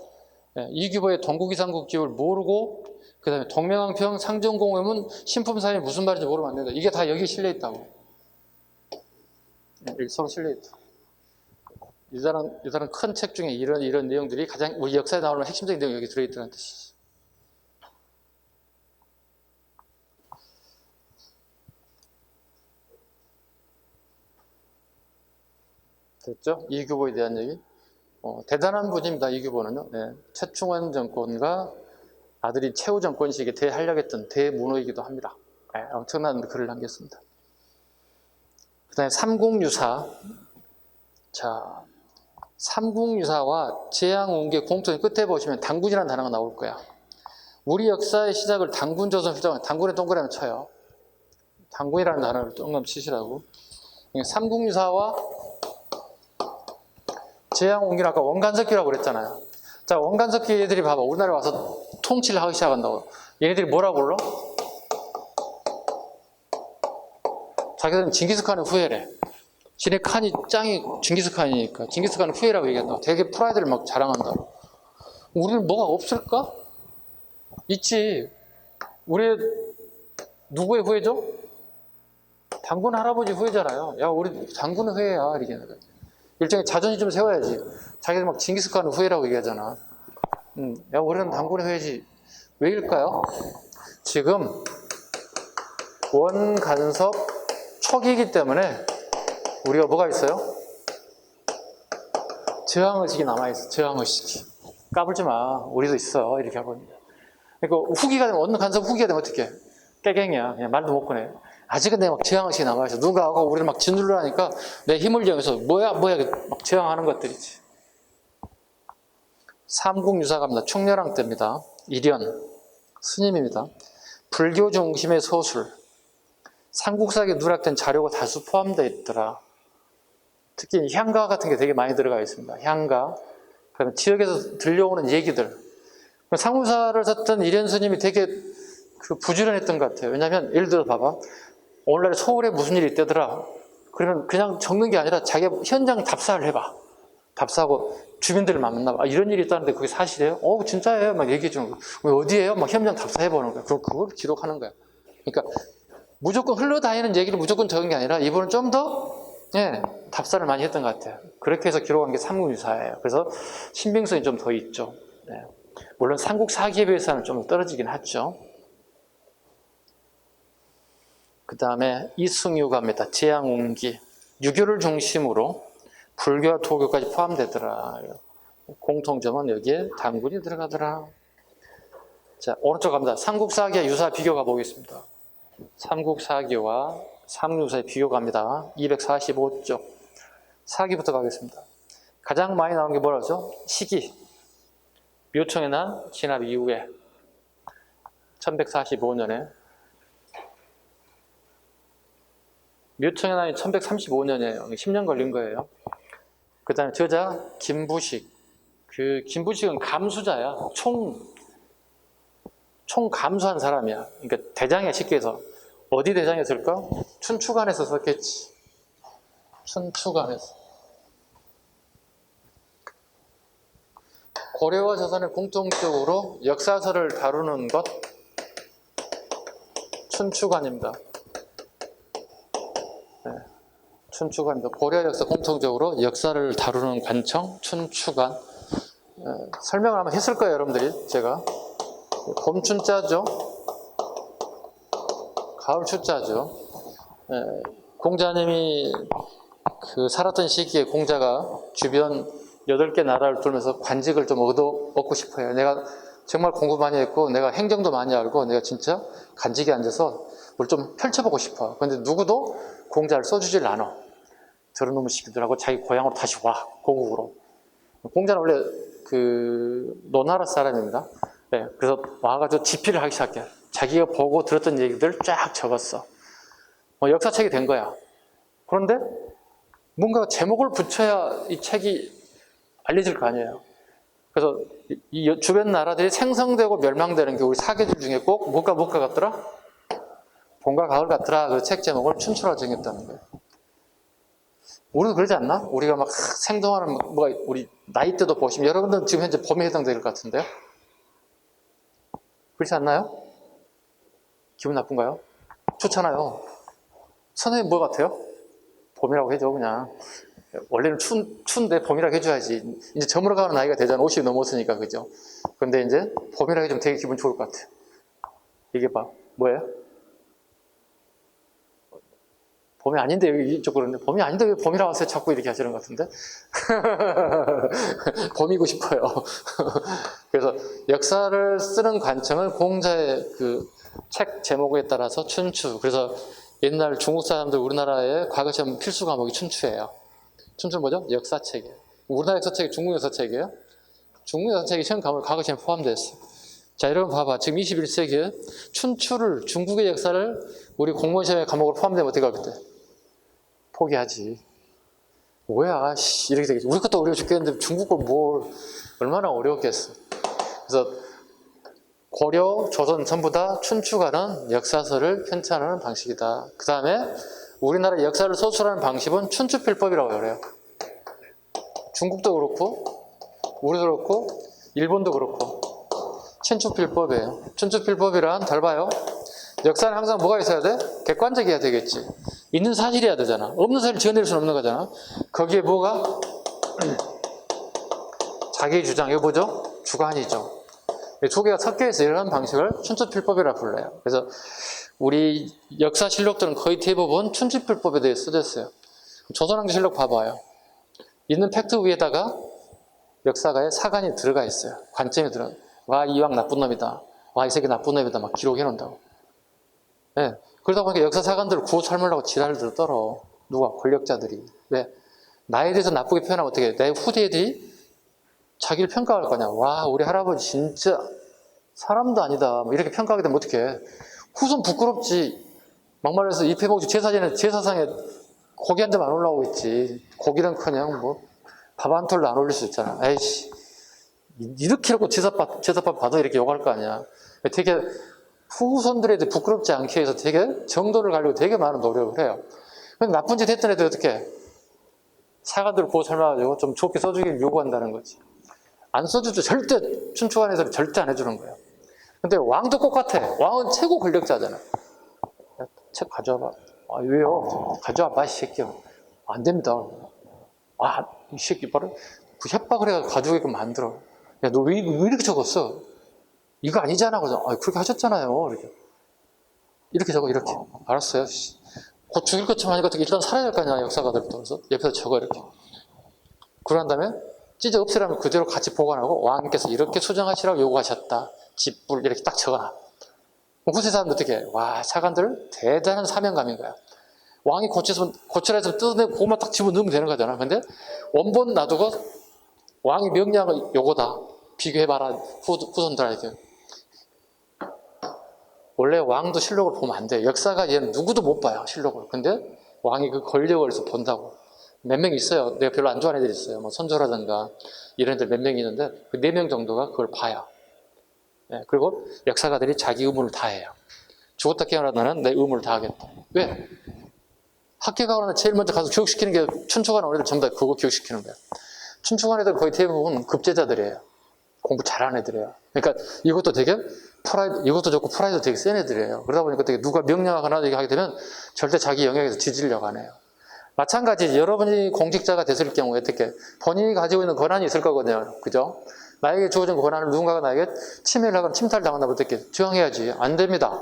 이규보의 동국이상국집을 모르고 그 다음에 동명왕평 상정고구묘문 신품사연이 무슨 말인지 모르면 안 된다. 이게 다 여기 실려있다고. 여기 서로 실려있다. 이 사람 큰 책 중에 이런 내용들이 가장 우리 역사에 나오는 핵심적인 내용이 여기 들어있다는 뜻이지. 됐죠? 이규보에 대한 얘기. 대단한 분입니다. 이규보는요. 네. 최충원 정권과 아들이 최후 정권 시기에 대활약했던 대문호이기도 합니다. 네, 엄청난 글을 남겼습니다. 그 다음에 삼국유사. 자, 삼국유사와 재앙운계 공통의 끝에 보시면 당군이라는 단어가 나올 거야. 우리 역사의 시작을 당군조선 시작은 당군에 동그라미 쳐요. 당군이라는 단어를 동그라미 치시라고. 삼국유사와 재앙운계는 아까 원간석기라고 그랬잖아요. 자, 원간석기 애들이 봐봐. 우리나라에 와서 통치를 하기 시작한다고. 얘네들이 뭐라고 불러? 자기들은 징기스칸의 후예래. 지네 칸이 짱이 징기스칸이니까 징기스칸의 후예라고 얘기한다고. 되게 프라이드를 막 자랑한다고. 우리는 뭐가 없을까? 있지. 우리 누구의 후예죠? 당군 할아버지 후예잖아요. 야, 우리 당군의 후예야. 이렇게 하는 거지. 일종의 자존심 좀 세워야지. 자기들 막 징기스칸의 후예라고 얘기하잖아. 야, 우리는 당군의 후예지. 왜일까요? 지금 원간섭 초기이기 때문에 우리가 뭐가 있어요? 저항의식이 남아있어. 저항의식이. 까불지 마. 우리도 있어. 이렇게 하거든요. 그러니까 후기가 되면, 어느 간섭 후기가 되면 어떻게? 깨갱이야. 그냥 말도 못 꺼내. 아직은 내가 막 저항식이 남아있어. 누가 하고 우리를 막 짓누르려 하니까 내 힘을 이용해서 뭐야 막 저항하는 것들이지. 삼국유사가입니다. 충렬왕 때입니다. 일연 스님입니다. 불교 중심의 서술. 삼국사기에 누락된 자료가 다수 포함되어 있더라. 특히 향가 같은 게 되게 많이 들어가 있습니다. 향가. 그다음에 지역에서 들려오는 얘기들. 삼국사를 썼던 일연 스님이 되게 부지런했던 것 같아요. 왜냐하면 예를 들어 봐봐. 오늘날 서울에 무슨 일이 있다더라. 그러면 그냥 적는 게 아니라 자기가 현장 답사를 해봐. 답사하고 주민들을 만나봐. 이런 일이 있다는데 그게 사실이에요? 진짜예요? 막 얘기해 주는 거야. 어디예요? 막 현장 답사해보는 거야. 그럼 그걸 기록하는 거야. 그러니까 무조건 흘러다니는 얘기를 무조건 적은 게 아니라 이분은 좀 더 답사를 많이 했던 것 같아요. 그렇게 해서 기록한 게 삼국유사예요. 그래서 신빙성이 좀 더 있죠. 네. 물론 삼국사기에 비해서는 좀 떨어지긴 하죠. 그 다음에 이승유가입니다. 제양옹기. 유교를 중심으로 불교와 도교까지 포함되더라. 공통점은 여기에 단군이 들어가더라. 자, 오른쪽 갑니다. 삼국사기와 유사 비교가 보겠습니다. 삼국사기와 삼국유사의 비교 갑니다. 245쪽. 사기부터 가겠습니다. 가장 많이 나오는 게 뭐라죠? 시기. 묘청의 난 진압 이후에 1145년에 묘청의 난이 1135년이에요. 10년 걸린 거예요. 그 다음에 저자 김부식. 김부식은 감수자야. 총 감수한 사람이야. 그러니까 대장에 쉽게 해서. 어디 대장이었을까? 춘추관에서 썼겠지. 춘추관에서. 고려와 조선의 공통적으로 역사서를 다루는 것 춘추관입니다. 네. 춘추관입니다. 고려 역사 공통적으로 역사를 다루는 관청 춘추관. 설명을 한번 했을 거예요, 여러분들이. 제가 봄춘자죠. 가을 추자죠. 공자님이 살았던 시기에 공자가 주변 8개 나라를 돌면서 관직을 좀 얻고 싶어요. 내가 정말 공부 많이 했고 내가 행정도 많이 알고 내가 진짜 관직에 앉아서 뭘 좀 펼쳐보고 싶어. 그런데 누구도 공자를 써주질 않아. 저런 놈의 시키더라고. 자기 고향으로 다시 와. 고국으로. 공자는 원래 노나라 사람입니다. 네, 그래서 와가지고 집필을 하기 시작해. 자기가 보고 들었던 얘기들 쫙 적었어. 역사책이 된 거야. 그런데 뭔가 제목을 붙여야 이 책이 알려질 거 아니에요. 그래서 이 주변 나라들이 생성되고 멸망되는 게 우리 사계절 중에 꼭 뭐가 같더라? 봄과 가을 같더라. 그 책 제목을 춘추라 정했다는 거예요. 우리도 그러지 않나? 우리가 막 생동하는 우리 나이 때도 보시면 여러분들은 지금 현재 봄에 해당될 것 같은데요? 그렇지 않나요? 기분 나쁜가요? 좋잖아요. 선생님 뭐 같아요? 봄이라고 해줘 그냥. 원래는 추운데 봄이라고 해줘야지. 이제 저물어가는 나이가 되잖아. 50이 넘었으니까 그죠? 근데 이제 봄이라고 해주면 되게 기분 좋을 것 같아요. 이게 봐. 뭐예요? 봄이 아닌데 여기 이쪽으로 그러는데 봄이 아닌데 왜 봄이라고 하세요? 자꾸 이렇게 하시는 것 같은데? 봄이고 싶어요. 그래서 역사를 쓰는 관청을 공자의 책 제목에 따라서 춘추. 그래서 옛날 중국 사람들 우리나라의 과거 시험 필수 과목이 춘추예요. 춘추는 뭐죠? 역사책이에요. 우리나라 역사책이 중국 역사책이에요. 중국 역사책이 시험 과목 과거 시험에 포함되어 있어요. 자, 여러분 봐봐. 지금 21세기에 춘추를 중국의 역사를 우리 공무원 시험에 과목으로 포함되면 어떻게 할 때? 포기하지. 뭐야, 이렇게 되겠지. 우리 것도 어려워 죽겠는데 중국 거 뭘 얼마나 어려웠겠어. 그래서 고려, 조선 전부 다 춘추가는 역사서를 편찬하는 방식이다. 그 다음에 우리나라 역사를 소출하는 방식은 춘추필법이라고 그래요. 중국도 그렇고 우리도 그렇고 일본도 그렇고 춘추필법이에요. 춘추필법이란 잘 봐요. 역사는 항상 뭐가 있어야 돼? 객관적이어야 되겠지. 있는 사실이어야 되잖아. 없는 사실을 지어낼 수는 없는 거잖아. 거기에 뭐가? 자기 주장, 이거 뭐죠? 주관이죠. 두 개가 섞여있어 이런 방식을 춘추필법이라 불러요. 그래서 우리 역사실록들은 거의 대부분 춘추필법에 대해 써졌어요. 조선왕조실록 봐봐요. 있는 팩트 위에다가 역사가에 사관이 들어가 있어요. 관점이 들어가. 와, 이 왕 나쁜 놈이다. 와, 이 새끼 나쁜 놈이다. 막 기록해 놓는다고. 네. 그러다 보니까 역사 사관들을 구호 삶으려고 지랄을 떨어. 누가? 권력자들이. 왜? 나에 대해서 나쁘게 표현하면 어떻게 해? 내 후대들이 자기를 평가할 거냐. 와, 우리 할아버지 진짜 사람도 아니다. 뭐 이렇게 평가하게 되면 어떻게 해? 후손 부끄럽지. 막말해서 이폐목지 제사상에 고기 한 점 안 올라오고 있지. 고기는 그냥 뭐 밥 한 톨도 안 올릴 수 있잖아. 에이씨. 이렇게 하고 제사밥 받아 이렇게 욕할 거 아니야. 되게 후손들에게 부끄럽지 않게 해서 되게 정도를 가지고 되게 많은 노력을 해요. 근데 나쁜 짓 했던 애들 어떻게 사관들을 보고 삶아가지고 좀 좋게 써주기를 요구한다는 거지. 안 써주죠. 절대 춘추관에서는 절대 안 해주는 거예요. 근데 왕도 똑같아. 왕은 최고 권력자잖아. 야, 책 가져와봐. 아, 왜요? 가져와봐, 이 새끼야. 안 됩니다. 아, 이 새끼 바로 그 협박을 해서 가져오게끔 만들어. 야, 너 왜 이렇게 적었어? 이거 아니잖아. 그래서, 아, 그렇게 하셨잖아요. 이렇게 적어, 이렇게. 알았어요. 곧 죽일 것처럼 하니까 일단 살아야 될 거 아니야, 역사가들도. 그래서 옆에서 적어, 이렇게. 그런 다음에 찢어 없애라면 그대로 같이 보관하고 왕께서 이렇게 수정하시라고 요구하셨다. 집불 이렇게 딱 적어놔. 후세 사람들 어떻게 해? 와, 사관들 대단한 사명감인 거야. 왕이 고치라 해서 뜯어내고 그것만 딱 집어넣으면 되는 거잖아. 근데 원본 놔두고 왕이 명령을 요거다. 비교해봐라. 후손들에게. 원래 왕도 실록을 보면 안 돼. 역사가 얘는 누구도 못 봐요. 실록을. 근데 왕이 그 권력을 해서 본다고. 몇 명 있어요. 내가 별로 안 좋아하는 애들 있어요. 뭐 선조라든가 이런 애들 몇 명 있는데 그 4명 정도가 그걸 봐요. 네, 그리고 역사가들이 자기 의무를 다해요. 죽었다 깨어나면 내 의무를 다하겠다. 왜? 학교 가거나 제일 먼저 가서 교육시키는 게 춘추관 애들 전부 다 그거 교육시키는 거야. 춘추관 애들 거의 대부분 급제자들이에요. 공부 잘하는 애들이에요. 그러니까 이것도 되게 이것도 좋고 프라이드 되게 센 애들이에요. 그러다 보니까 되게 누가 명령하거나 얘기 하게 되면 절대 자기 영역에서 뒤지려고 안 해요. 마찬가지 여러분이 공직자가 됐을 경우에 어떻게 본인이 가지고 있는 권한이 있을 거거든요. 그죠? 나에게 주어진 권한을 누군가가 나에게 침해를 하거나 침탈을 당한다면 어떻게 저항해야지. 안 됩니다.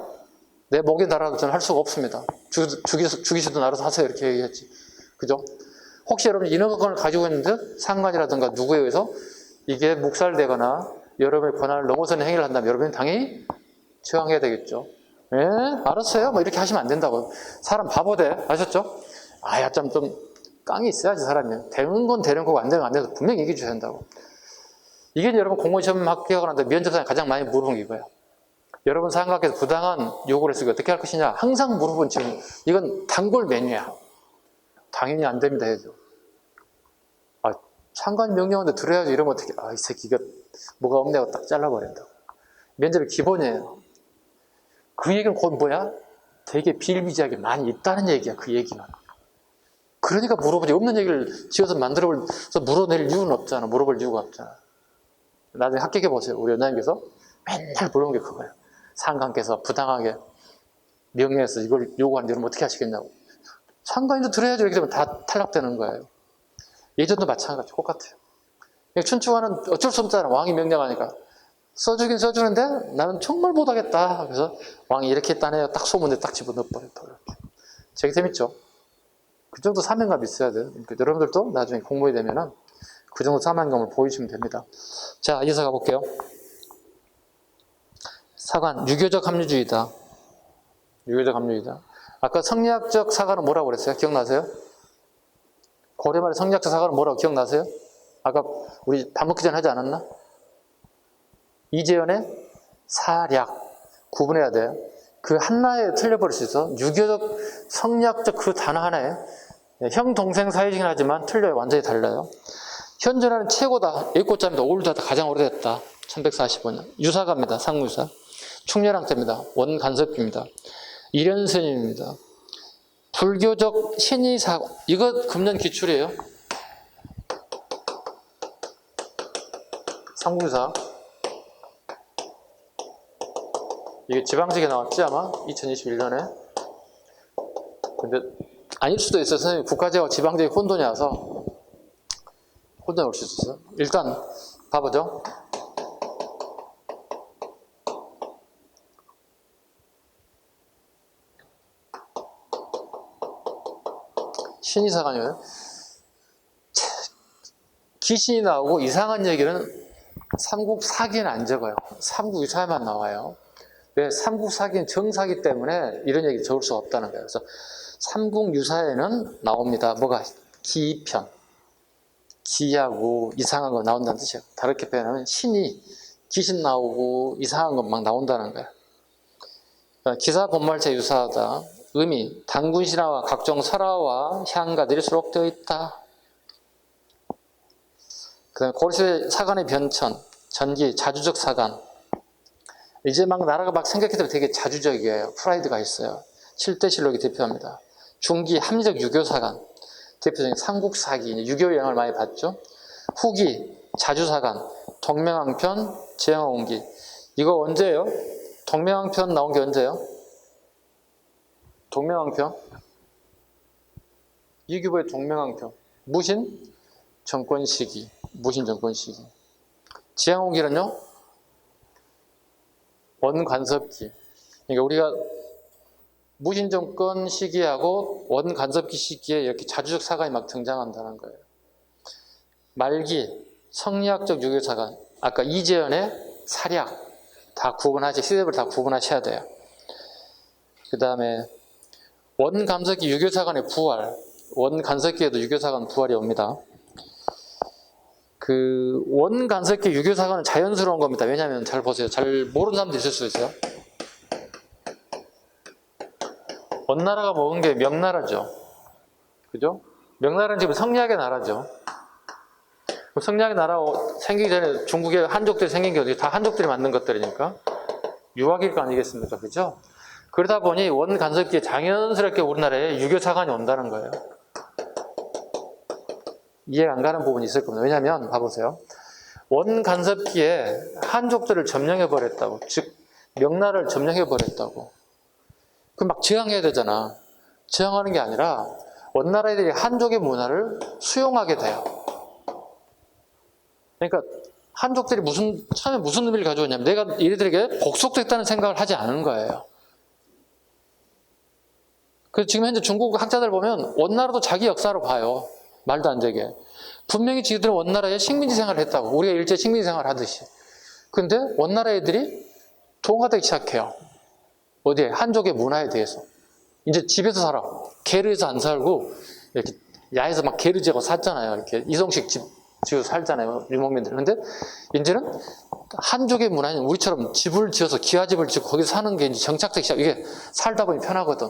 내 목에 달아도 저는 할 수가 없습니다. 죽이시든 알아서 하세요. 이렇게 얘기했지. 그죠? 혹시 여러분이 인허가권을 가지고 있는데 상관이라든가 누구에 의해서 이게 묵살되거나 여러분의 권한을 넘어서는 행위를 한다면 여러분이 당연히 저항해야 되겠죠. 예, 알았어요. 뭐 이렇게 하시면 안 된다고. 사람 바보 돼. 아셨죠? 아야, 좀 깡이 있어야지, 사람이. 되는 건 되는 거고, 안 되는 건 안 되는 거 분명히 얘기해 줘야 된다고. 이게 여러분 공무원 시험 합격하는데 면접장에 가장 많이 물어본 게 이거예요. 여러분 상관께서 부당한 요구를 했을 때 어떻게 할 것이냐. 항상 물어본 질문. 이건 단골 메뉴야. 당연히 안 됩니다, 해야죠. 아, 상관 명령인데 들어야지. 이러면 어떻게, 아, 이 새끼 이거 뭐가 없네고 딱 잘라버린다고. 면접의 기본이에요. 그 얘기는 곧 뭐야? 되게 비일비재하게 많이 있다는 얘기야, 그 얘기는. 그러니까 물어보지. 없는 얘기를 지어서 만들어서 물어낼 이유는 없잖아. 물어볼 이유가 없잖아. 나중에 합격해 보세요. 우리 연장님께서 맨날 물어본 게 그거예요. 상관께서 부당하게 명예해서 이걸 요구하는데 여러분 어떻게 하시겠냐고. 상관인도 들어야죠. 이렇게 되면 다 탈락되는 거예요. 예전도 마찬가지 똑같아요. 춘추관은 어쩔 수 없잖아. 왕이 명령하니까. 써주긴 써주는데 나는 정말 못하겠다. 그래서 왕이 이렇게 했다네요. 딱 소문에 딱 집어넣어버려. 되게 재밌죠? 그 정도 사명감이 있어야 돼요. 그러니까 여러분들도 나중에 공무원이 되면은 그 정도 사명감을 보이시면 됩니다. 자, 이어서 가볼게요. 사관, 유교적 합리주의다. 유교적 합리주의다. 아까 성리학적 사관은 뭐라고 그랬어요? 기억나세요? 고려 말의 성리학적 사관은 뭐라고 기억나세요? 아까 우리 밥 먹기 전에 하지 않았나? 이재현의 사략. 구분해야 돼요. 그 하나에 틀려버릴 수 있어. 유교적, 성리학적 그 단어 하나에 형, 동생 사이이긴 하지만 틀려요. 완전히 달라요. 현존하는 최고다. 일꽃자입니다. 올드하다. 가장 오래됐다. 1145년. 유사가입니다. 상무유사. 충렬왕자입니다. 원간섭기입니다. 이련스님입니다. 불교적 신의사. 이거 금년 기출이에요. 상무유사. 이게 지방직에 나왔지 아마? 2021년에. 근데 아닐 수도 있어요. 선생님 국가제와 지방제의 혼돈이 와서 혼돈이 올 수 있어요. 일단 봐보죠. 신의사관이에요. 귀신이 나오고 이상한 얘기는 삼국사기는 안 적어요. 삼국유사에만 나와요. 왜? 삼국사기는 정사기 때문에 이런 얘기 적을 수 없다는 거예요. 그래서 삼국유사에는 나옵니다. 뭐가? 기편. 기하고 이상한 거 나온다는 뜻이에요. 다르게 표현하면 신이 귀신 나오고 이상한 것 막 나온다는 거예요. 기사 본말체 유사하다. 의미, 단군 신화와 각종 설화와 향가들이 수록되어 있다. 그 다음에 고려시대 사관의 변천, 전기, 자주적 사관. 이제 막 나라가 막 생각해도 되게 자주적이에요. 프라이드가 있어요. 7대실록이 대표합니다. 중기, 합리적 유교 사관. 대표적인 삼국사기, 유교 영향을 많이 받죠. 후기, 자주사관, 동명왕편, 제왕홍기. 이거 언제예요? 동명왕편 나온 게 언제예요? 동명왕편? 이규보의 동명왕편. 무신 정권 시기. 무신 정권 시기. 제왕홍기는요? 원간섭기. 그러니까 우리가 무신 정권 시기하고 원간섭기 시기에 이렇게 자주적 사관이 막 등장한다는 거예요. 말기, 성리학적 유교 사관. 아까 이재현의 사략 다 구분하시, 시대별 다 구분하셔야 돼요. 그 다음에 원간섭기 유교 사관의 부활. 원간섭기에도 유교 사관 부활이 옵니다. 그 원간섭기 유교 사관은 자연스러운 겁니다. 왜냐하면 잘 보세요. 잘 모르는 사람도 있을 수 있어요. 원나라가 먹은 게 명나라죠. 그죠? 명나라는 지금 성리학의 나라죠. 성리학의 나라 생기기 전에 중국에 한족들이 생긴 게 어디 다 한족들이 만든 것들이니까 유학일 거 아니겠습니까? 그죠? 그러다 보니 원간섭기에 자연스럽게 우리나라에 유교 사관이 온다는 거예요. 이해가 안 가는 부분이 있을 겁니다. 왜냐하면 봐보세요. 원간섭기에 한족들을 점령해버렸다고. 즉 명나라를 점령해버렸다고. 그럼 막 저항해야 되잖아. 저항하는 게 아니라 원나라 애들이 한족의 문화를 수용하게 돼요. 그러니까 한족들이 처음에 무슨 의미를 가져오냐면 내가 얘네들에게 복속됐다는 생각을 하지 않은 거예요. 그래서 지금 현재 중국 학자들 보면 원나라도 자기 역사로 봐요. 말도 안 되게. 분명히 지들은 원나라에 식민지 생활을 했다고. 우리가 일제 식민지 생활을 하듯이. 근데 원나라 애들이 동화되기 시작해요. 어디에? 한족의 문화에 대해서. 이제 집에서 살아. 게르에서 안 살고 이렇게 야에서 막 게르 지고 살잖아요. 이렇게 이성식 집 지어 살잖아요. 유목민들. 근데 이제는 한족의 문화는 우리처럼 집을 지어서 기와집을 짓고 거기서 사는 게 이제 정착되기 시작. 이게 살다 보니 편하거든.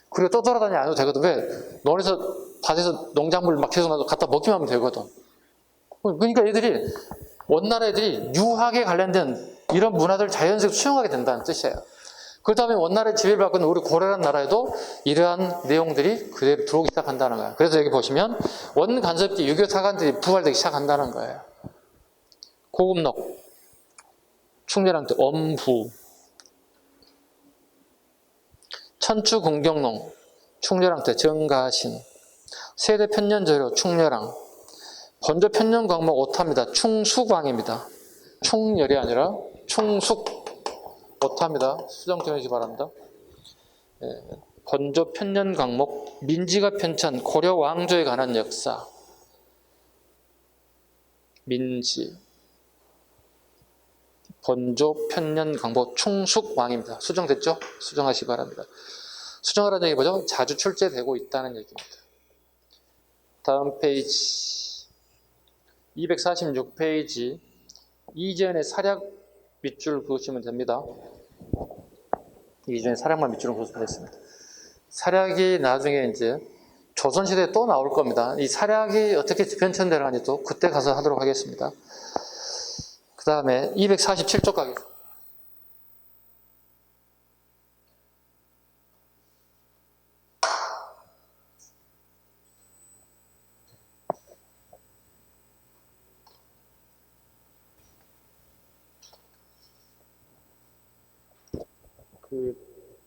그리고 또 돌아다니 안 해도 되거든. 왜? 논에서 밭에서 농작물 막 계속 갖다 먹기만 하면 되거든. 그러니까 얘들이 원나라 애들이 유학에 관련된 이런 문화들을 자연스럽게 수용하게 된다는 뜻이에요. 그렇다 보면 원나라의 지배를 받고 있는 우리 고려라는 나라에도 이러한 내용들이 그대로 들어오기 시작한다는 거예요. 그래서 여기 보시면 원간섭기 유교 사관들이 부활되기 시작한다는 거예요. 고금록, 충렬왕 때 엄부, 천추공경농, 충렬왕 때 정가신, 세대 편년조료 충렬왕, 번조 편년광목 오타입니다. 충숙왕입니다. 충렬이 아니라 충숙. 오타입니다. 수정 좀 해주시기 바랍니다. 번조 편년 강목, 민지가 편찬 고려 왕조에 관한 역사. 민지, 번조 편년 강목 충숙 왕입니다. 수정됐죠? 수정하시기 바랍니다. 수정하라는 얘기 뭐죠? 자주 출제되고 있다는 얘기입니다. 다음 페이지 246페이지 이재현의 사략 밑줄 그으시면 됩니다. 이전에 사략만 밑줄을 그었습니다. 사략이 나중에 이제 조선시대에 또 나올 겁니다. 이 사략이 어떻게 변천되는지 또 그때 가서 하도록 하겠습니다. 그 다음에 247쪽 가겠습니다. 그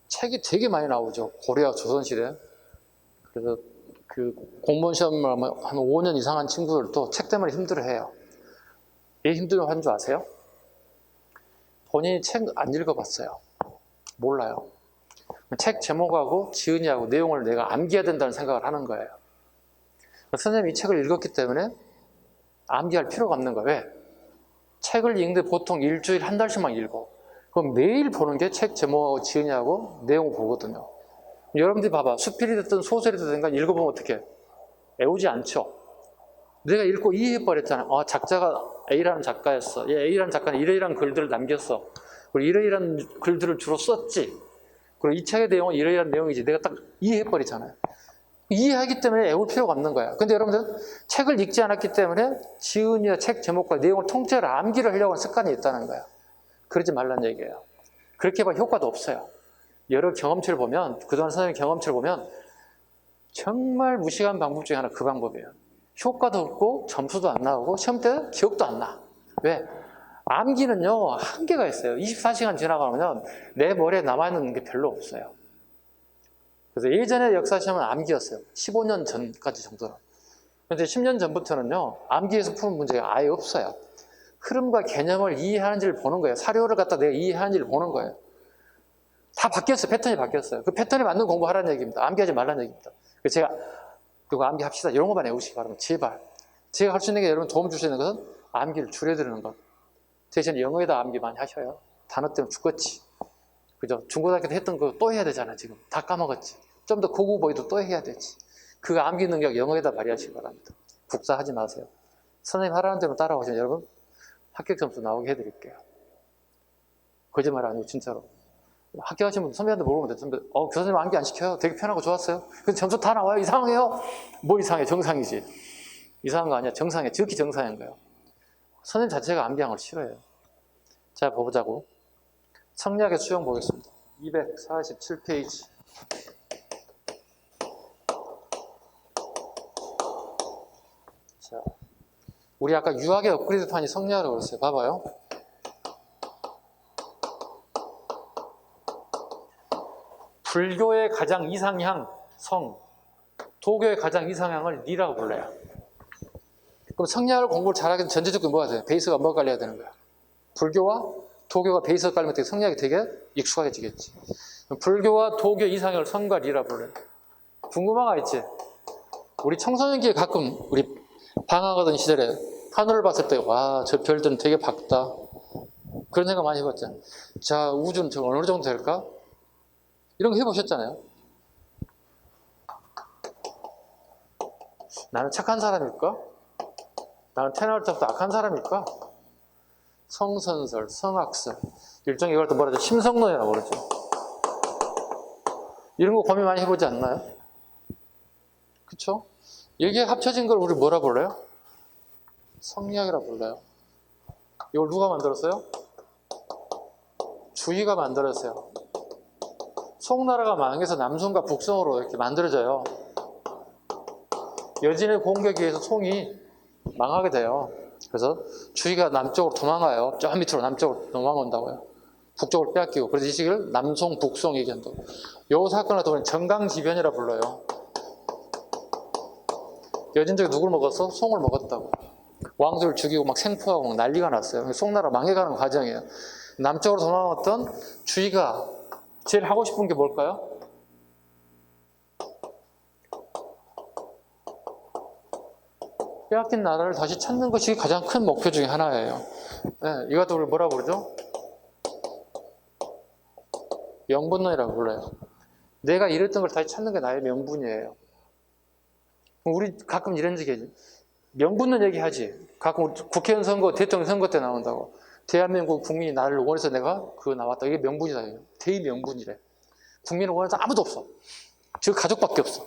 책이 되게 많이 나오죠. 고려 조선시대. 그래서 그 공무원 시험을 하면 한 5년 이상 한 친구들도 책 때문에 힘들어해요. 왜 힘들어하는 줄 아세요? 본인이 책 안 읽어봤어요. 몰라요. 책 제목하고 지은이하고 내용을 내가 암기해야 된다는 생각을 하는 거예요. 선생님이 이 책을 읽었기 때문에 암기할 필요가 없는 거야. 왜? 책을 읽는데 보통 일주일 한 달씩만 읽어. 그럼 매일 보는 게 책 제목 지으냐고 내용을 보거든요. 여러분들이 봐봐. 수필이 됐든 소설이 됐든 읽어보면 어떻게 애우지 않죠? 내가 읽고 이해해버렸잖아. 작자가 A라는 작가였어. A라는 작가는 이러이러한 글들을 남겼어. 그리고 이러이러한 글들을 주로 썼지. 그리고 이 책의 내용은 이러이러한 내용이지. 내가 딱 이해해버리잖아요. 이해하기 때문에 애울 필요가 없는 거야. 근데 여러분들 책을 읽지 않았기 때문에 지은이나 책 제목과 내용을 통째로 암기를 하려고 하는 습관이 있다는 거야. 그러지 말란 얘기예요. 그렇게 해봐 효과도 없어요. 여러 경험치를 보면, 그동안 선생님 경험치를 보면 정말 무식한 방법 중에 하나 그 방법이에요. 효과도 없고 점수도 안 나오고 시험 때 기억도 안 나. 왜? 암기는요 한계가 있어요. 24시간 지나가면 내 머리에 남아있는 게 별로 없어요. 그래서 예전에 역사시험은 암기였어요. 15년 전까지 정도는. 그런데 10년 전부터는요 암기에서 푸는 문제가 아예 없어요. 흐름과 개념을 이해하는지를 보는 거예요. 사료를 갖다 내가 이해하는지를 보는 거예요. 다 바뀌었어요. 패턴이 바뀌었어요. 그 패턴에 맞는 공부하라는 얘기입니다. 암기하지 말라는 얘기입니다. 그래서 제가 이거 암기합시다. 이런 것만 외우시기 바랍니다. 제발. 제가 할 수 있는 게 여러분 도움 줄 수 있는 것은 암기를 줄여드리는 것. 대신 영어에다 암기 많이 하셔요. 단어 때문에 죽겠지. 그죠? 중고등학교 때 했던 거 또 해야 되잖아, 지금. 다 까먹었지. 좀 더 고급 어휘도 또 해야 되지. 그 암기 능력 영어에다 발휘하시기 바랍니다. 국사하지 마세요. 선생님 하라는 대로 따라오시면 여러분 합격 점수 나오게 해드릴게요. 거짓말 아니고 진짜로. 합격하신 분 선배한테 물어보면 돼요. 선배, 교수님 암기 안 시켜요. 되게 편하고 좋았어요. 근데 점수 다 나와요. 이상해요. 뭐 이상해? 정상이지. 이상한 거 아니야. 정상이야. 지극히 정상인 거예요. 선생님 자체가 암기한 걸 싫어해요. 자, 보자고. 성리학의 수용 보겠습니다. 247페이지. 자, 우리 아까 유학의 업그레이드판이 성리학이라고 그랬어요. 봐봐요. 불교의 가장 이상향 성, 도교의 가장 이상향을 리라고 불러요. 그럼 성리학을 공부를 잘하게 되면 전제조건이 뭐가 돼요? 베이스가 뭐가 깔려야 되는 거야? 불교와 도교가 베이스가 깔리면 되게 성리학이 되게 익숙해지겠지. 불교와 도교 이상향을 성과 리라 불러요. 궁금한 거 있지? 우리 청소년기에 가끔 우리 방학하던 시절에 하늘을 봤을 때 와, 저 별들은 되게 밝다. 그런 생각 많이 해봤잖아. 자, 우주는 저 어느 정도 될까? 이런 거 해보셨잖아요. 나는 착한 사람일까? 나는 태어날 때부터 악한 사람일까? 성선설, 성악설, 일종의 이걸 또 뭐라 하죠? 심성론이라고 그러죠. 이런 거 고민 많이 해보지 않나요? 그쵸? 이게 합쳐진 걸 우리 뭐라 불러요? 성리학이라 불러요. 이걸 누가 만들었어요? 주의가 만들었어요. 송나라가 망해서 남송과 북송으로 이렇게 만들어져요. 여진의 공격에 의해서 송이 망하게 돼요. 그래서 주의가 남쪽으로 도망가요. 저 밑으로 남쪽으로 도망온다고요. 북쪽을 빼앗기고. 그래서 이 시기를 남송, 북송 얘기한다고. 요 사건을 보면 정강지변이라 불러요. 여진족이 누굴 먹었어? 송을 먹었다고. 왕조를 죽이고 막 생포하고 막 난리가 났어요. 송나라 망해가는 과정이에요. 남쪽으로 도망왔던 주의가 제일 하고 싶은 게 뭘까요? 빼앗긴 나라를 다시 찾는 것이 가장 큰 목표 중에 하나예요. 네, 이것도 우리 뭐라고 그러죠? 명분론이라고 불러요. 내가 잃었던 걸 다시 찾는 게 나의 명분이에요. 우리 가끔 이런 얘기하지. 명분론 얘기하지. 가끔 국회의원 선거, 대통령 선거 때 나온다고. 대한민국 국민이 나를 원해서 내가 그거 나왔다. 이게 명분이다. 대명분이래. 국민을 원해서 아무도 없어. 즉 가족밖에 없어.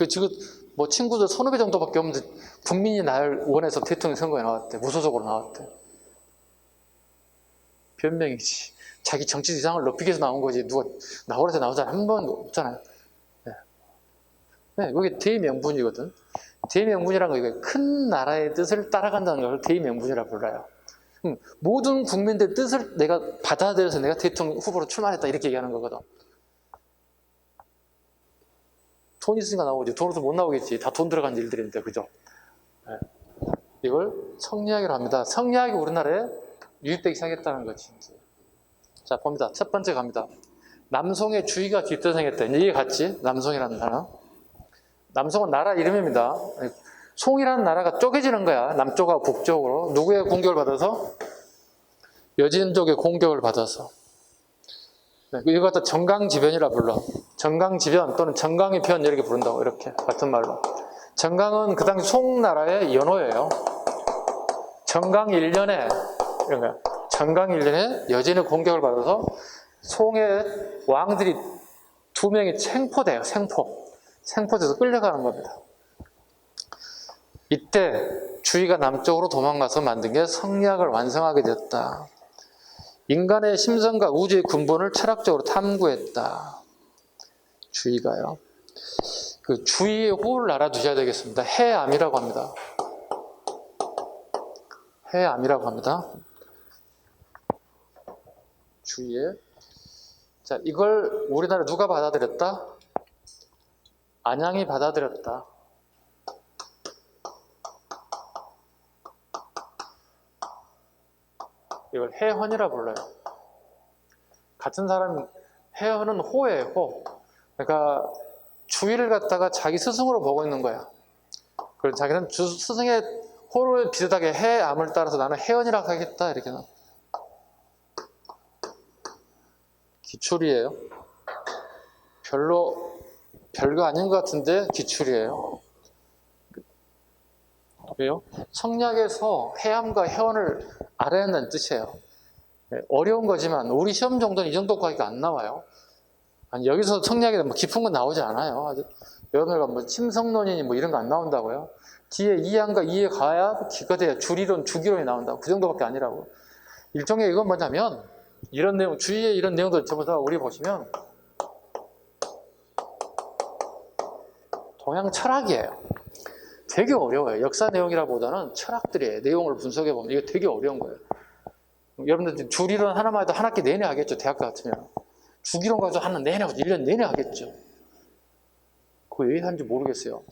지금 뭐 친구들 1,500 정도밖에 없는데 국민이 나를 원해서 대통령 선거에 나왔대. 무소속으로 나왔대. 변명이지. 자기 정치 이상을 높이기 위해서 나온 거지. 누가 나 원해서 나온 사람 한 번도 없잖아요. 네, 이게 대명분이거든. 대명분이라는 거, 큰 나라의 뜻을 따라간다는 걸 대명분이라 불러요. 모든 국민들의 뜻을 내가 받아들여서 내가 대통령 후보로 출마했다 이렇게 얘기하는 거거든. 돈 있으니까 나오지. 돈 없으면 못 나오겠지. 다 돈 들어간 일들인데, 그죠? 네. 이걸 성리학이라고 합니다. 성리학이 우리나라에 유입되기 시작했다는 거지. 자, 봅니다. 첫 번째 갑니다. 남송의 주의가 뒷떠생했다. 이게 같지? 남송이라는 단어. 남송은 나라 이름입니다. 송이라는 나라가 쪼개지는 거야. 남쪽하고 북쪽으로. 누구의 공격을 받아서? 여진족의 공격을 받아서. 네, 이거 갖다 정강지변이라 불러. 정강지변 또는 정강의 변 이렇게 부른다고. 이렇게 같은 말로. 정강은 그 당시 송나라의 연호예요. 정강 1년에 정강 1년에 여진의 공격을 받아서 송의 왕들이 2명이 생포돼요. 생포돼서 끌려가는 겁니다. 이때 주위가 남쪽으로 도망가서 만든 게 성리학을 완성하게 됐다. 인간의 심성과 우주의 근본을 철학적으로 탐구했다. 주위가요. 그 주위의 호를 알아두셔야 되겠습니다. 해암이라고 합니다. 해암이라고 합니다. 주위에. 자, 이걸 우리나라 누가 받아들였다? 안양이 받아들였다. 이걸 해헌이라 불러요. 같은 사람, 해헌은 호예요, 호. 그러니까 주위를 갖다가 자기 스승으로 보고 있는 거야. 그래서 자기는 스승의 호를 비슷하게 해암을 따라서 나는 해헌이라고 하겠다. 이렇게. 기출이에요. 별거 아닌 것 같은데 기출이에요. 왜요? 성리학에서 해암과 해헌을 알아야 한다는 뜻이에요. 어려운 거지만 우리 시험 정도는 이 정도까지가 안 나와요. 아니, 여기서 성리학에 뭐 깊은 건 나오지 않아요. 여러분들 뭐 침성론이니 뭐 이런 거 안 나온다고요. 뒤에 이항과 이해 가야 기껏해야 주리론, 주기론이 나온다고. 그 정도밖에 아니라고. 일종의 이건 뭐냐면 이런 내용, 주위에 이런 내용들 전부 다 우리 보시면 동양 철학이에요. 되게 어려워요. 역사 내용이라보다는 철학들이에요. 내용을 분석해 보면 이게 되게 어려운 거예요. 여러분들 주리론 하나만 해도 한 학기 내내 하겠죠. 대학 같으면. 주기론 가지고 하는 내내 하고 1년 내내 하겠죠. 그거 왜 하는지 모르겠어요.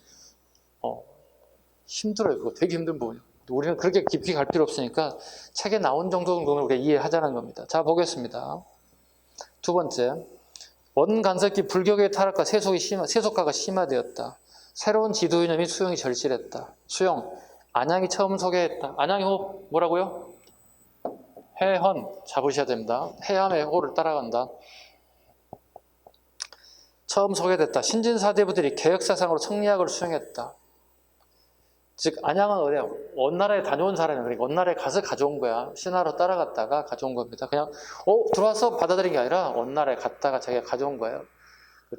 힘들어요. 그거 되게 힘든 부분이에요. 우리는 그렇게 깊이 갈 필요 없으니까 책에 나온 정도는 우리가 이해하자는 겁니다. 자, 보겠습니다. 두 번째, 원간섭기 불교계의 타락과 세속화가 심화되었다. 새로운 지도 이념이 수용이 절실했다. 수용, 안양이 처음 소개했다. 안양의 호 뭐라고요? 해헌 잡으셔야 됩니다. 해암의 호를 따라간다. 처음 소개됐다. 신진사대부들이 개혁사상으로 성리학을 수용했다. 즉 안양은 어디야? 원나라에 다녀온 사람이야. 그러니까 원나라에 가서 가져온 거야. 신하로 따라갔다가 가져온 겁니다. 그냥 들어와서 받아들인 게 아니라 원나라에 갔다가 자기가 가져온 거예요.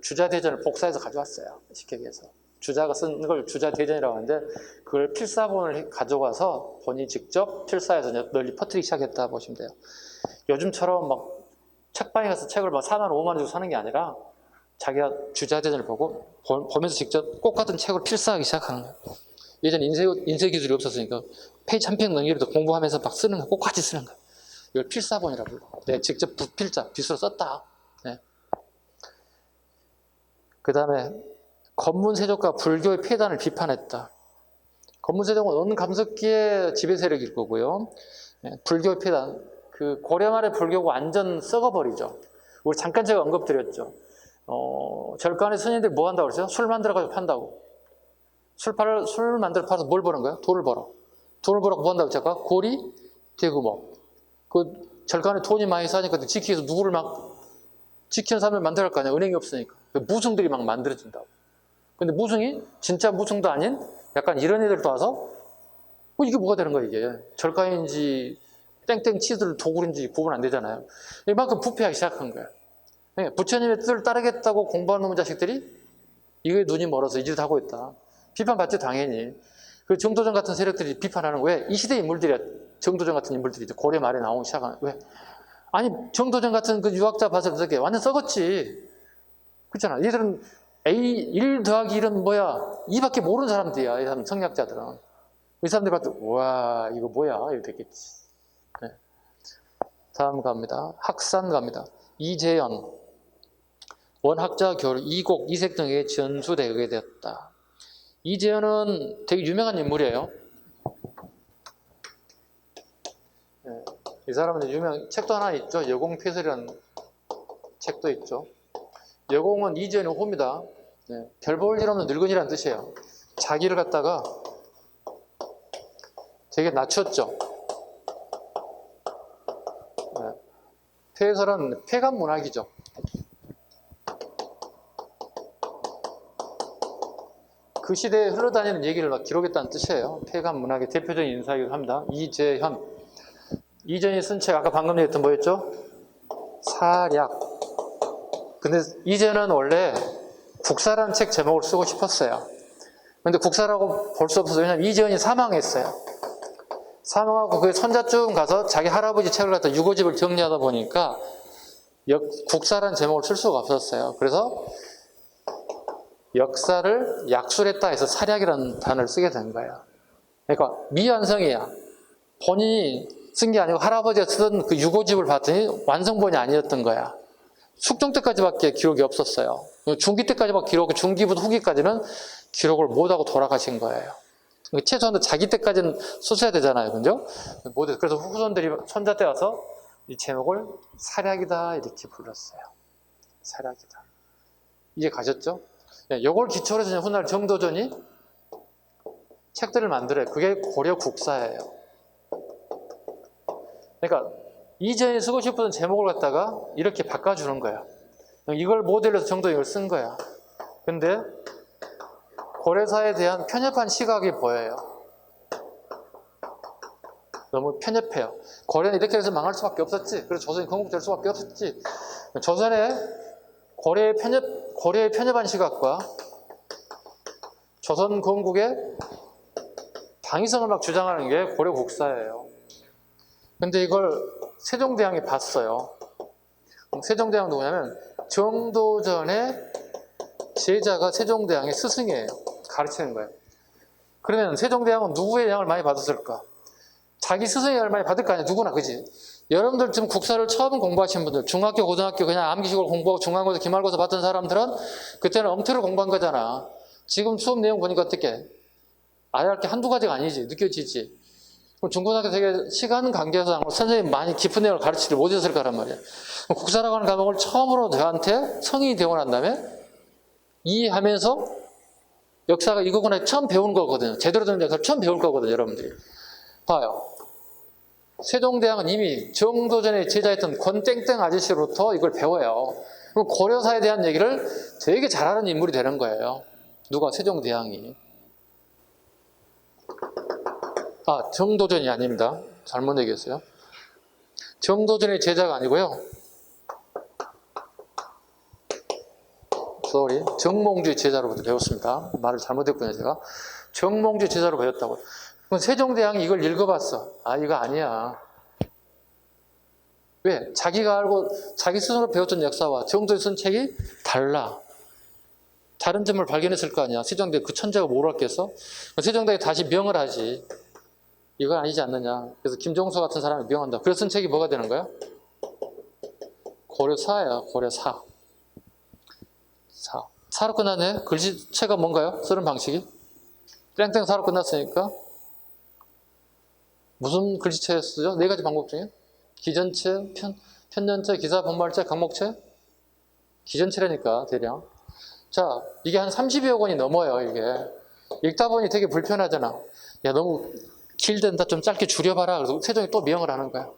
주자대전을 복사해서 가져왔어요. 쉽게 얘기해서. 주자가 쓴 걸 주자대전이라고 하는데 그걸 필사본을 가져가서 본인이 직접 필사해서 널리 퍼뜨리기 시작했다 보시면 돼요. 요즘처럼 막 책방에 가서 책을 막 4만 5만 원 주고 사는 게 아니라 자기가 주자대전을 보면서 직접 꼭 같은 책을 필사하기 시작하는 거예요. 예전 인쇄 기술이 없었으니까 페이지 한 편 넘기려도 공부하면서 막 쓰는 거, 꼭 같이 쓰는 거예요. 이걸 필사본이라고 불러. 네, 직접 붓필자, 빗으로 썼다. 네. 그 다음에 건문세족과 불교의 폐단을 비판했다. 건문세족은 원감석기의 지배 세력일 거고요. 네, 불교의 폐단, 그 고려 말의 불교가 완전 썩어버리죠. 우리 잠깐 제가 언급드렸죠. 절간의 스님들이 뭐 한다고 그랬어요? 술 만들어가지고 판다고. 술 만들어 팔아서 뭘 버는 거야? 돈을 벌어. 돈을 벌어 뭐 한다고 제가? 고리, 대구목. 그 절간에 돈이 많이 쌓이니까 지키기 위해서 누구를 막 지키는 사람을 만들어야 할 거 아니야. 은행이 없으니까. 무승들이 막 만들어진다고. 근데 무승이 진짜 무승도 아닌 약간 이런 애들도 와서 이게 뭐가 되는 거야 이게. 절간인지 땡땡 치들 도굴인지 구분 안 되잖아요. 이만큼 부패하기 시작한 거야. 부처님의 뜻을 따르겠다고 공부하는 놈의 자식들이 이거에 눈이 멀어서 이 짓을 하고 있다. 비판받죠, 당연히. 그 정도전 같은 세력들이 비판하는 왜? 이 시대 인물들이야. 정도전 같은 인물들이 고려 말에 나오기 시작하는 왜? 아니, 정도전 같은 그 유학자 봐서 어떻게 완전 썩었지. 그렇잖아. 얘들은 A1 더하기 1은 뭐야? 이밖에 모르는 사람들이야. 이 사람 성리학자들은. 이 사람들 봤을 때, 와, 이거 뭐야? 이거 됐겠지. 네. 다음 갑니다. 학산 갑니다. 이재현. 원학자 교류 이곡, 이색 등에게 전수되게 되었다. 이재현은 되게 유명한 인물이에요. 네, 이 사람은 책도 하나 있죠. 여공폐설이라는 책도 있죠. 여공은 이재현의 호입니다. 네, 별 볼 일 없는 늙은이라는 뜻이에요. 자기를 갖다가 되게 낮췄죠. 네. 폐설은 폐간 문학이죠. 그 시대에 흘러다니는 얘기를 막 기록했다는 뜻이에요. 폐간 문학의 대표적인 인사이기도 합니다. 이재현. 이재현이 쓴 책 아까 방금 얘기했던 뭐였죠? 사략. 근데 이재현은 원래 국사라는 책 제목을 쓰고 싶었어요. 근데 국사라고 볼 수 없어서, 왜냐면 이재현이 사망했어요. 사망하고 그 손자쯤 가서 자기 할아버지 책을 갖다 유고집을 정리하다 보니까 국사라는 제목을 쓸 수가 없었어요. 그래서 역사를 약술했다 해서 사략이라는 단어를 쓰게 된 거예요. 그러니까 미완성이야. 본인이 쓴 게 아니고 할아버지가 쓰던 그 유고집을 봤더니 완성본이 아니었던 거야. 숙종 때까지밖에 기록이 없었어요. 중기 때까지밖에 기록, 중기부터 후기까지는 기록을 못하고 돌아가신 거예요. 최소한 자기 때까지는 쓰셔야 되잖아요. 그죠? 그래서 후손들이 손자 때 와서 이 제목을 사략이다 이렇게 불렀어요. 사략이다. 이해 가셨죠? 이걸 기초로 해서 훗날 정도전이 책들을 만들어요. 그게 고려 국사예요. 그러니까 이전에 쓰고 싶은 제목을 갖다가 이렇게 바꿔주는 거야. 이걸 모델로 해서 정도 이걸 쓴 거야. 근데 고려사에 대한 편협한 시각이 보여요. 너무 편협해요. 고려는 이렇게 해서 망할 수밖에 없었지. 그래서 조선이 건국될 수밖에 없었지. 조선의 고려의 편협한 시각과 조선 건국의 당위성을 막 주장하는 게 고려 국사예요. 근데 이걸 세종대왕이 봤어요. 세종대왕 누구냐면 정도전의 제자가 세종대왕의 스승이에요. 가르치는 거예요. 그러면 세종대왕은 누구의 영향을 많이 받았을까? 자기 스승의 영향을 많이 받을 거 아니야. 누구나, 그지? 여러분들 지금 국사를 처음 공부하신 분들, 중학교, 고등학교 그냥 암기식으로 공부하고 중간고사, 기말고사 봤던 사람들은 그때는 엉터리로 공부한 거잖아. 지금 수업 내용 보니까 어떻게? 알아야 할 게 한두 가지가 아니지. 느껴지지? 중고등학교 되게 시간 관계에서 선생님이 많이 깊은 내용을 가르치지 못했을 거란 말이야. 국사라고 하는 과목을 처음으로 저한테 성인이 되고 난 다음에 이해하면서 역사가 이거구나 처음 배운 거거든요. 제대로 된 역사를 처음 배울 거거든요, 여러분들이. 봐요. 세종대왕은 이미 정도전에 제자였던 권땡땡 아저씨로부터 이걸 배워요. 그럼 고려사에 대한 얘기를 되게 잘하는 인물이 되는 거예요. 누가? 세종대왕이. 정도전이 아닙니다. 잘못 얘기했어요. 정도전의 제자가 아니고요. 정몽주의 제자로부터 배웠습니다. 말을 잘못했군요, 제가. 정몽주의 제자로 배웠다고요. 그럼 세종대왕이 이걸 읽어봤어. 이거 아니야. 왜? 자기가 알고 자기 스스로 배웠던 역사와 정도에 쓴 책이 달라. 다른 점을 발견했을 거 아니야. 세종대왕 그 천재가 뭘 알겠어? 세종대왕이 다시 명을 하지. 이건 아니지 않느냐. 그래서 김종서 같은 사람이 명한다. 그래서 쓴 책이 뭐가 되는 거야? 고려사야. 고려사. 사로 끝났네. 글씨체가 뭔가요? 쓰는 방식이? 땡땡 사로 끝났으니까 무슨 글씨체 쓰죠? 네 가지 방법 중에 기전체, 편년체, 기사, 본말체, 강목체? 기전체라니까 대략. 자, 이게 한 30여 권이 넘어요. 이게 읽다 보니 되게 불편하잖아. 야, 너무 길된다. 좀 짧게 줄여봐라. 그래서 세종이 또 명을 하는 거야.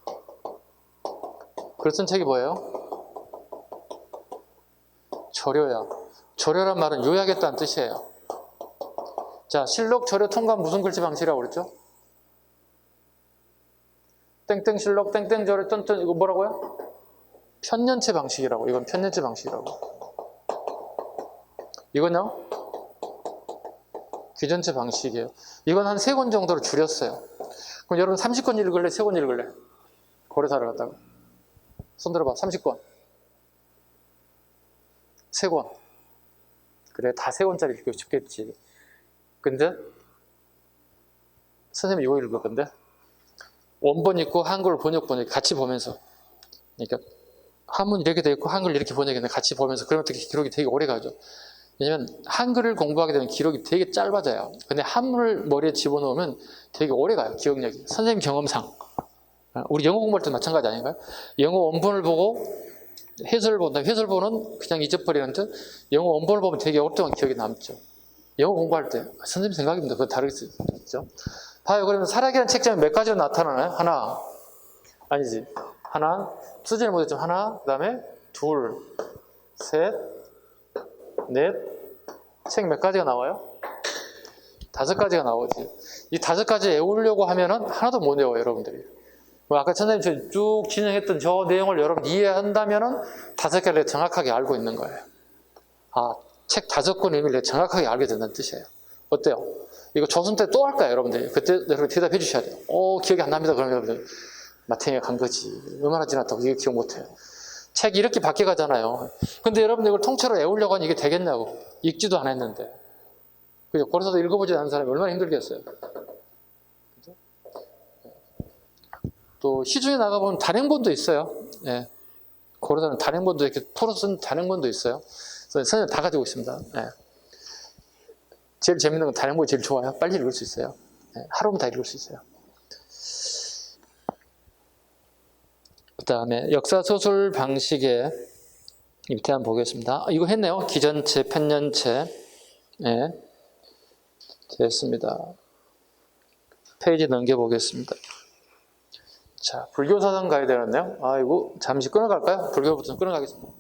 그래서 쓴 책이 뭐예요? 조료야. 조료란 말은 요약했다는 뜻이에요. 자, 실록, 조료, 통감 무슨 글씨 방식이라고 그랬죠? 땡땡 실록, 땡땡 조료, 땡땡 이거 뭐라고요? 편년체 방식이라고. 이건 편년체 방식이라고. 이건요? 기전체 방식이에요. 이건 한 3권 정도로 줄였어요. 그럼 여러분 30권 읽을래? 3권 읽을래? 고려사를 갖다가. 손 들어봐. 30권. 3권. 그래, 다 3권짜리 읽고 싶겠지. 근데 선생님이 이거 읽을 건데 원본 있고 한글 번역본 같이 보면서, 그러니까 한문 이렇게 돼 있고 한글 이렇게 번역했는데 같이 보면서, 그러면 어떻게 기록이 되게 오래 가죠. 왜냐면 한글을 공부하게 되면 기록이 되게 짧아져요. 근데 한문을 머리에 집어넣으면 되게 오래 가요, 기억력이. 선생님 경험상. 우리 영어 공부할 때 마찬가지 아닌가요? 영어 원본을 보고 해설을 본다. 해설본은 그냥 잊어버리는데 영어 원본을 보면 되게 오랫동안 기억이 남죠. 영어 공부할 때 선생님 생각입니다. 그거 다르겠죠. 봐요. 그러면 살아계는 책자면 몇 가지로 나타나나요? 하나. 아니지. 하나. 쓰지를 못했지만 하나. 그 다음에 둘, 셋, 넷. 책 몇 가지가 나와요? 5가지가 나오지. 이 5가지 외우려고 하면은 하나도 못 외워요, 여러분들이. 아까 천사님 쭉 진행했던 저 내용을 여러분 이해한다면은 5개를 정확하게 알고 있는 거예요. 아, 책 5권 의미를 정확하게 알게 된다는 뜻이에요. 어때요? 이거 조선 때 또 할까요, 여러분들이? 그때 여러분 대답해 주셔야 돼요. 기억이 안 납니다. 그러면 여러분들 마탱이가 간 거지. 얼마나 지났다고 이거 기억 못 해요. 책이 이렇게 바뀌어 가잖아요. 근데 여러분들 이걸 통째로 외우려고 하니 이게 되겠냐고. 읽지도 안 했는데. 그죠? 고려사도 읽어보지 않은 사람이 얼마나 힘들겠어요. 그죠? 또 시중에 나가보면 단행본도 있어요. 예. 고려사는 단행본도 이렇게 풀어 쓴 단행본도 있어요. 선생님 다 가지고 있습니다. 예. 제일 재밌는 건 단행본이 제일 좋아요. 빨리 읽을 수 있어요. 예. 하루면 다 읽을 수 있어요. 그 다음에 역사소설 방식의 밑에 한번 보겠습니다. 이거 했네요. 기전체, 편년체. 예. 됐습니다. 페이지 넘겨보겠습니다. 자, 불교사상 가야 되겠네요. 아이고, 잠시 끊어갈까요? 불교부터 끊어가겠습니다.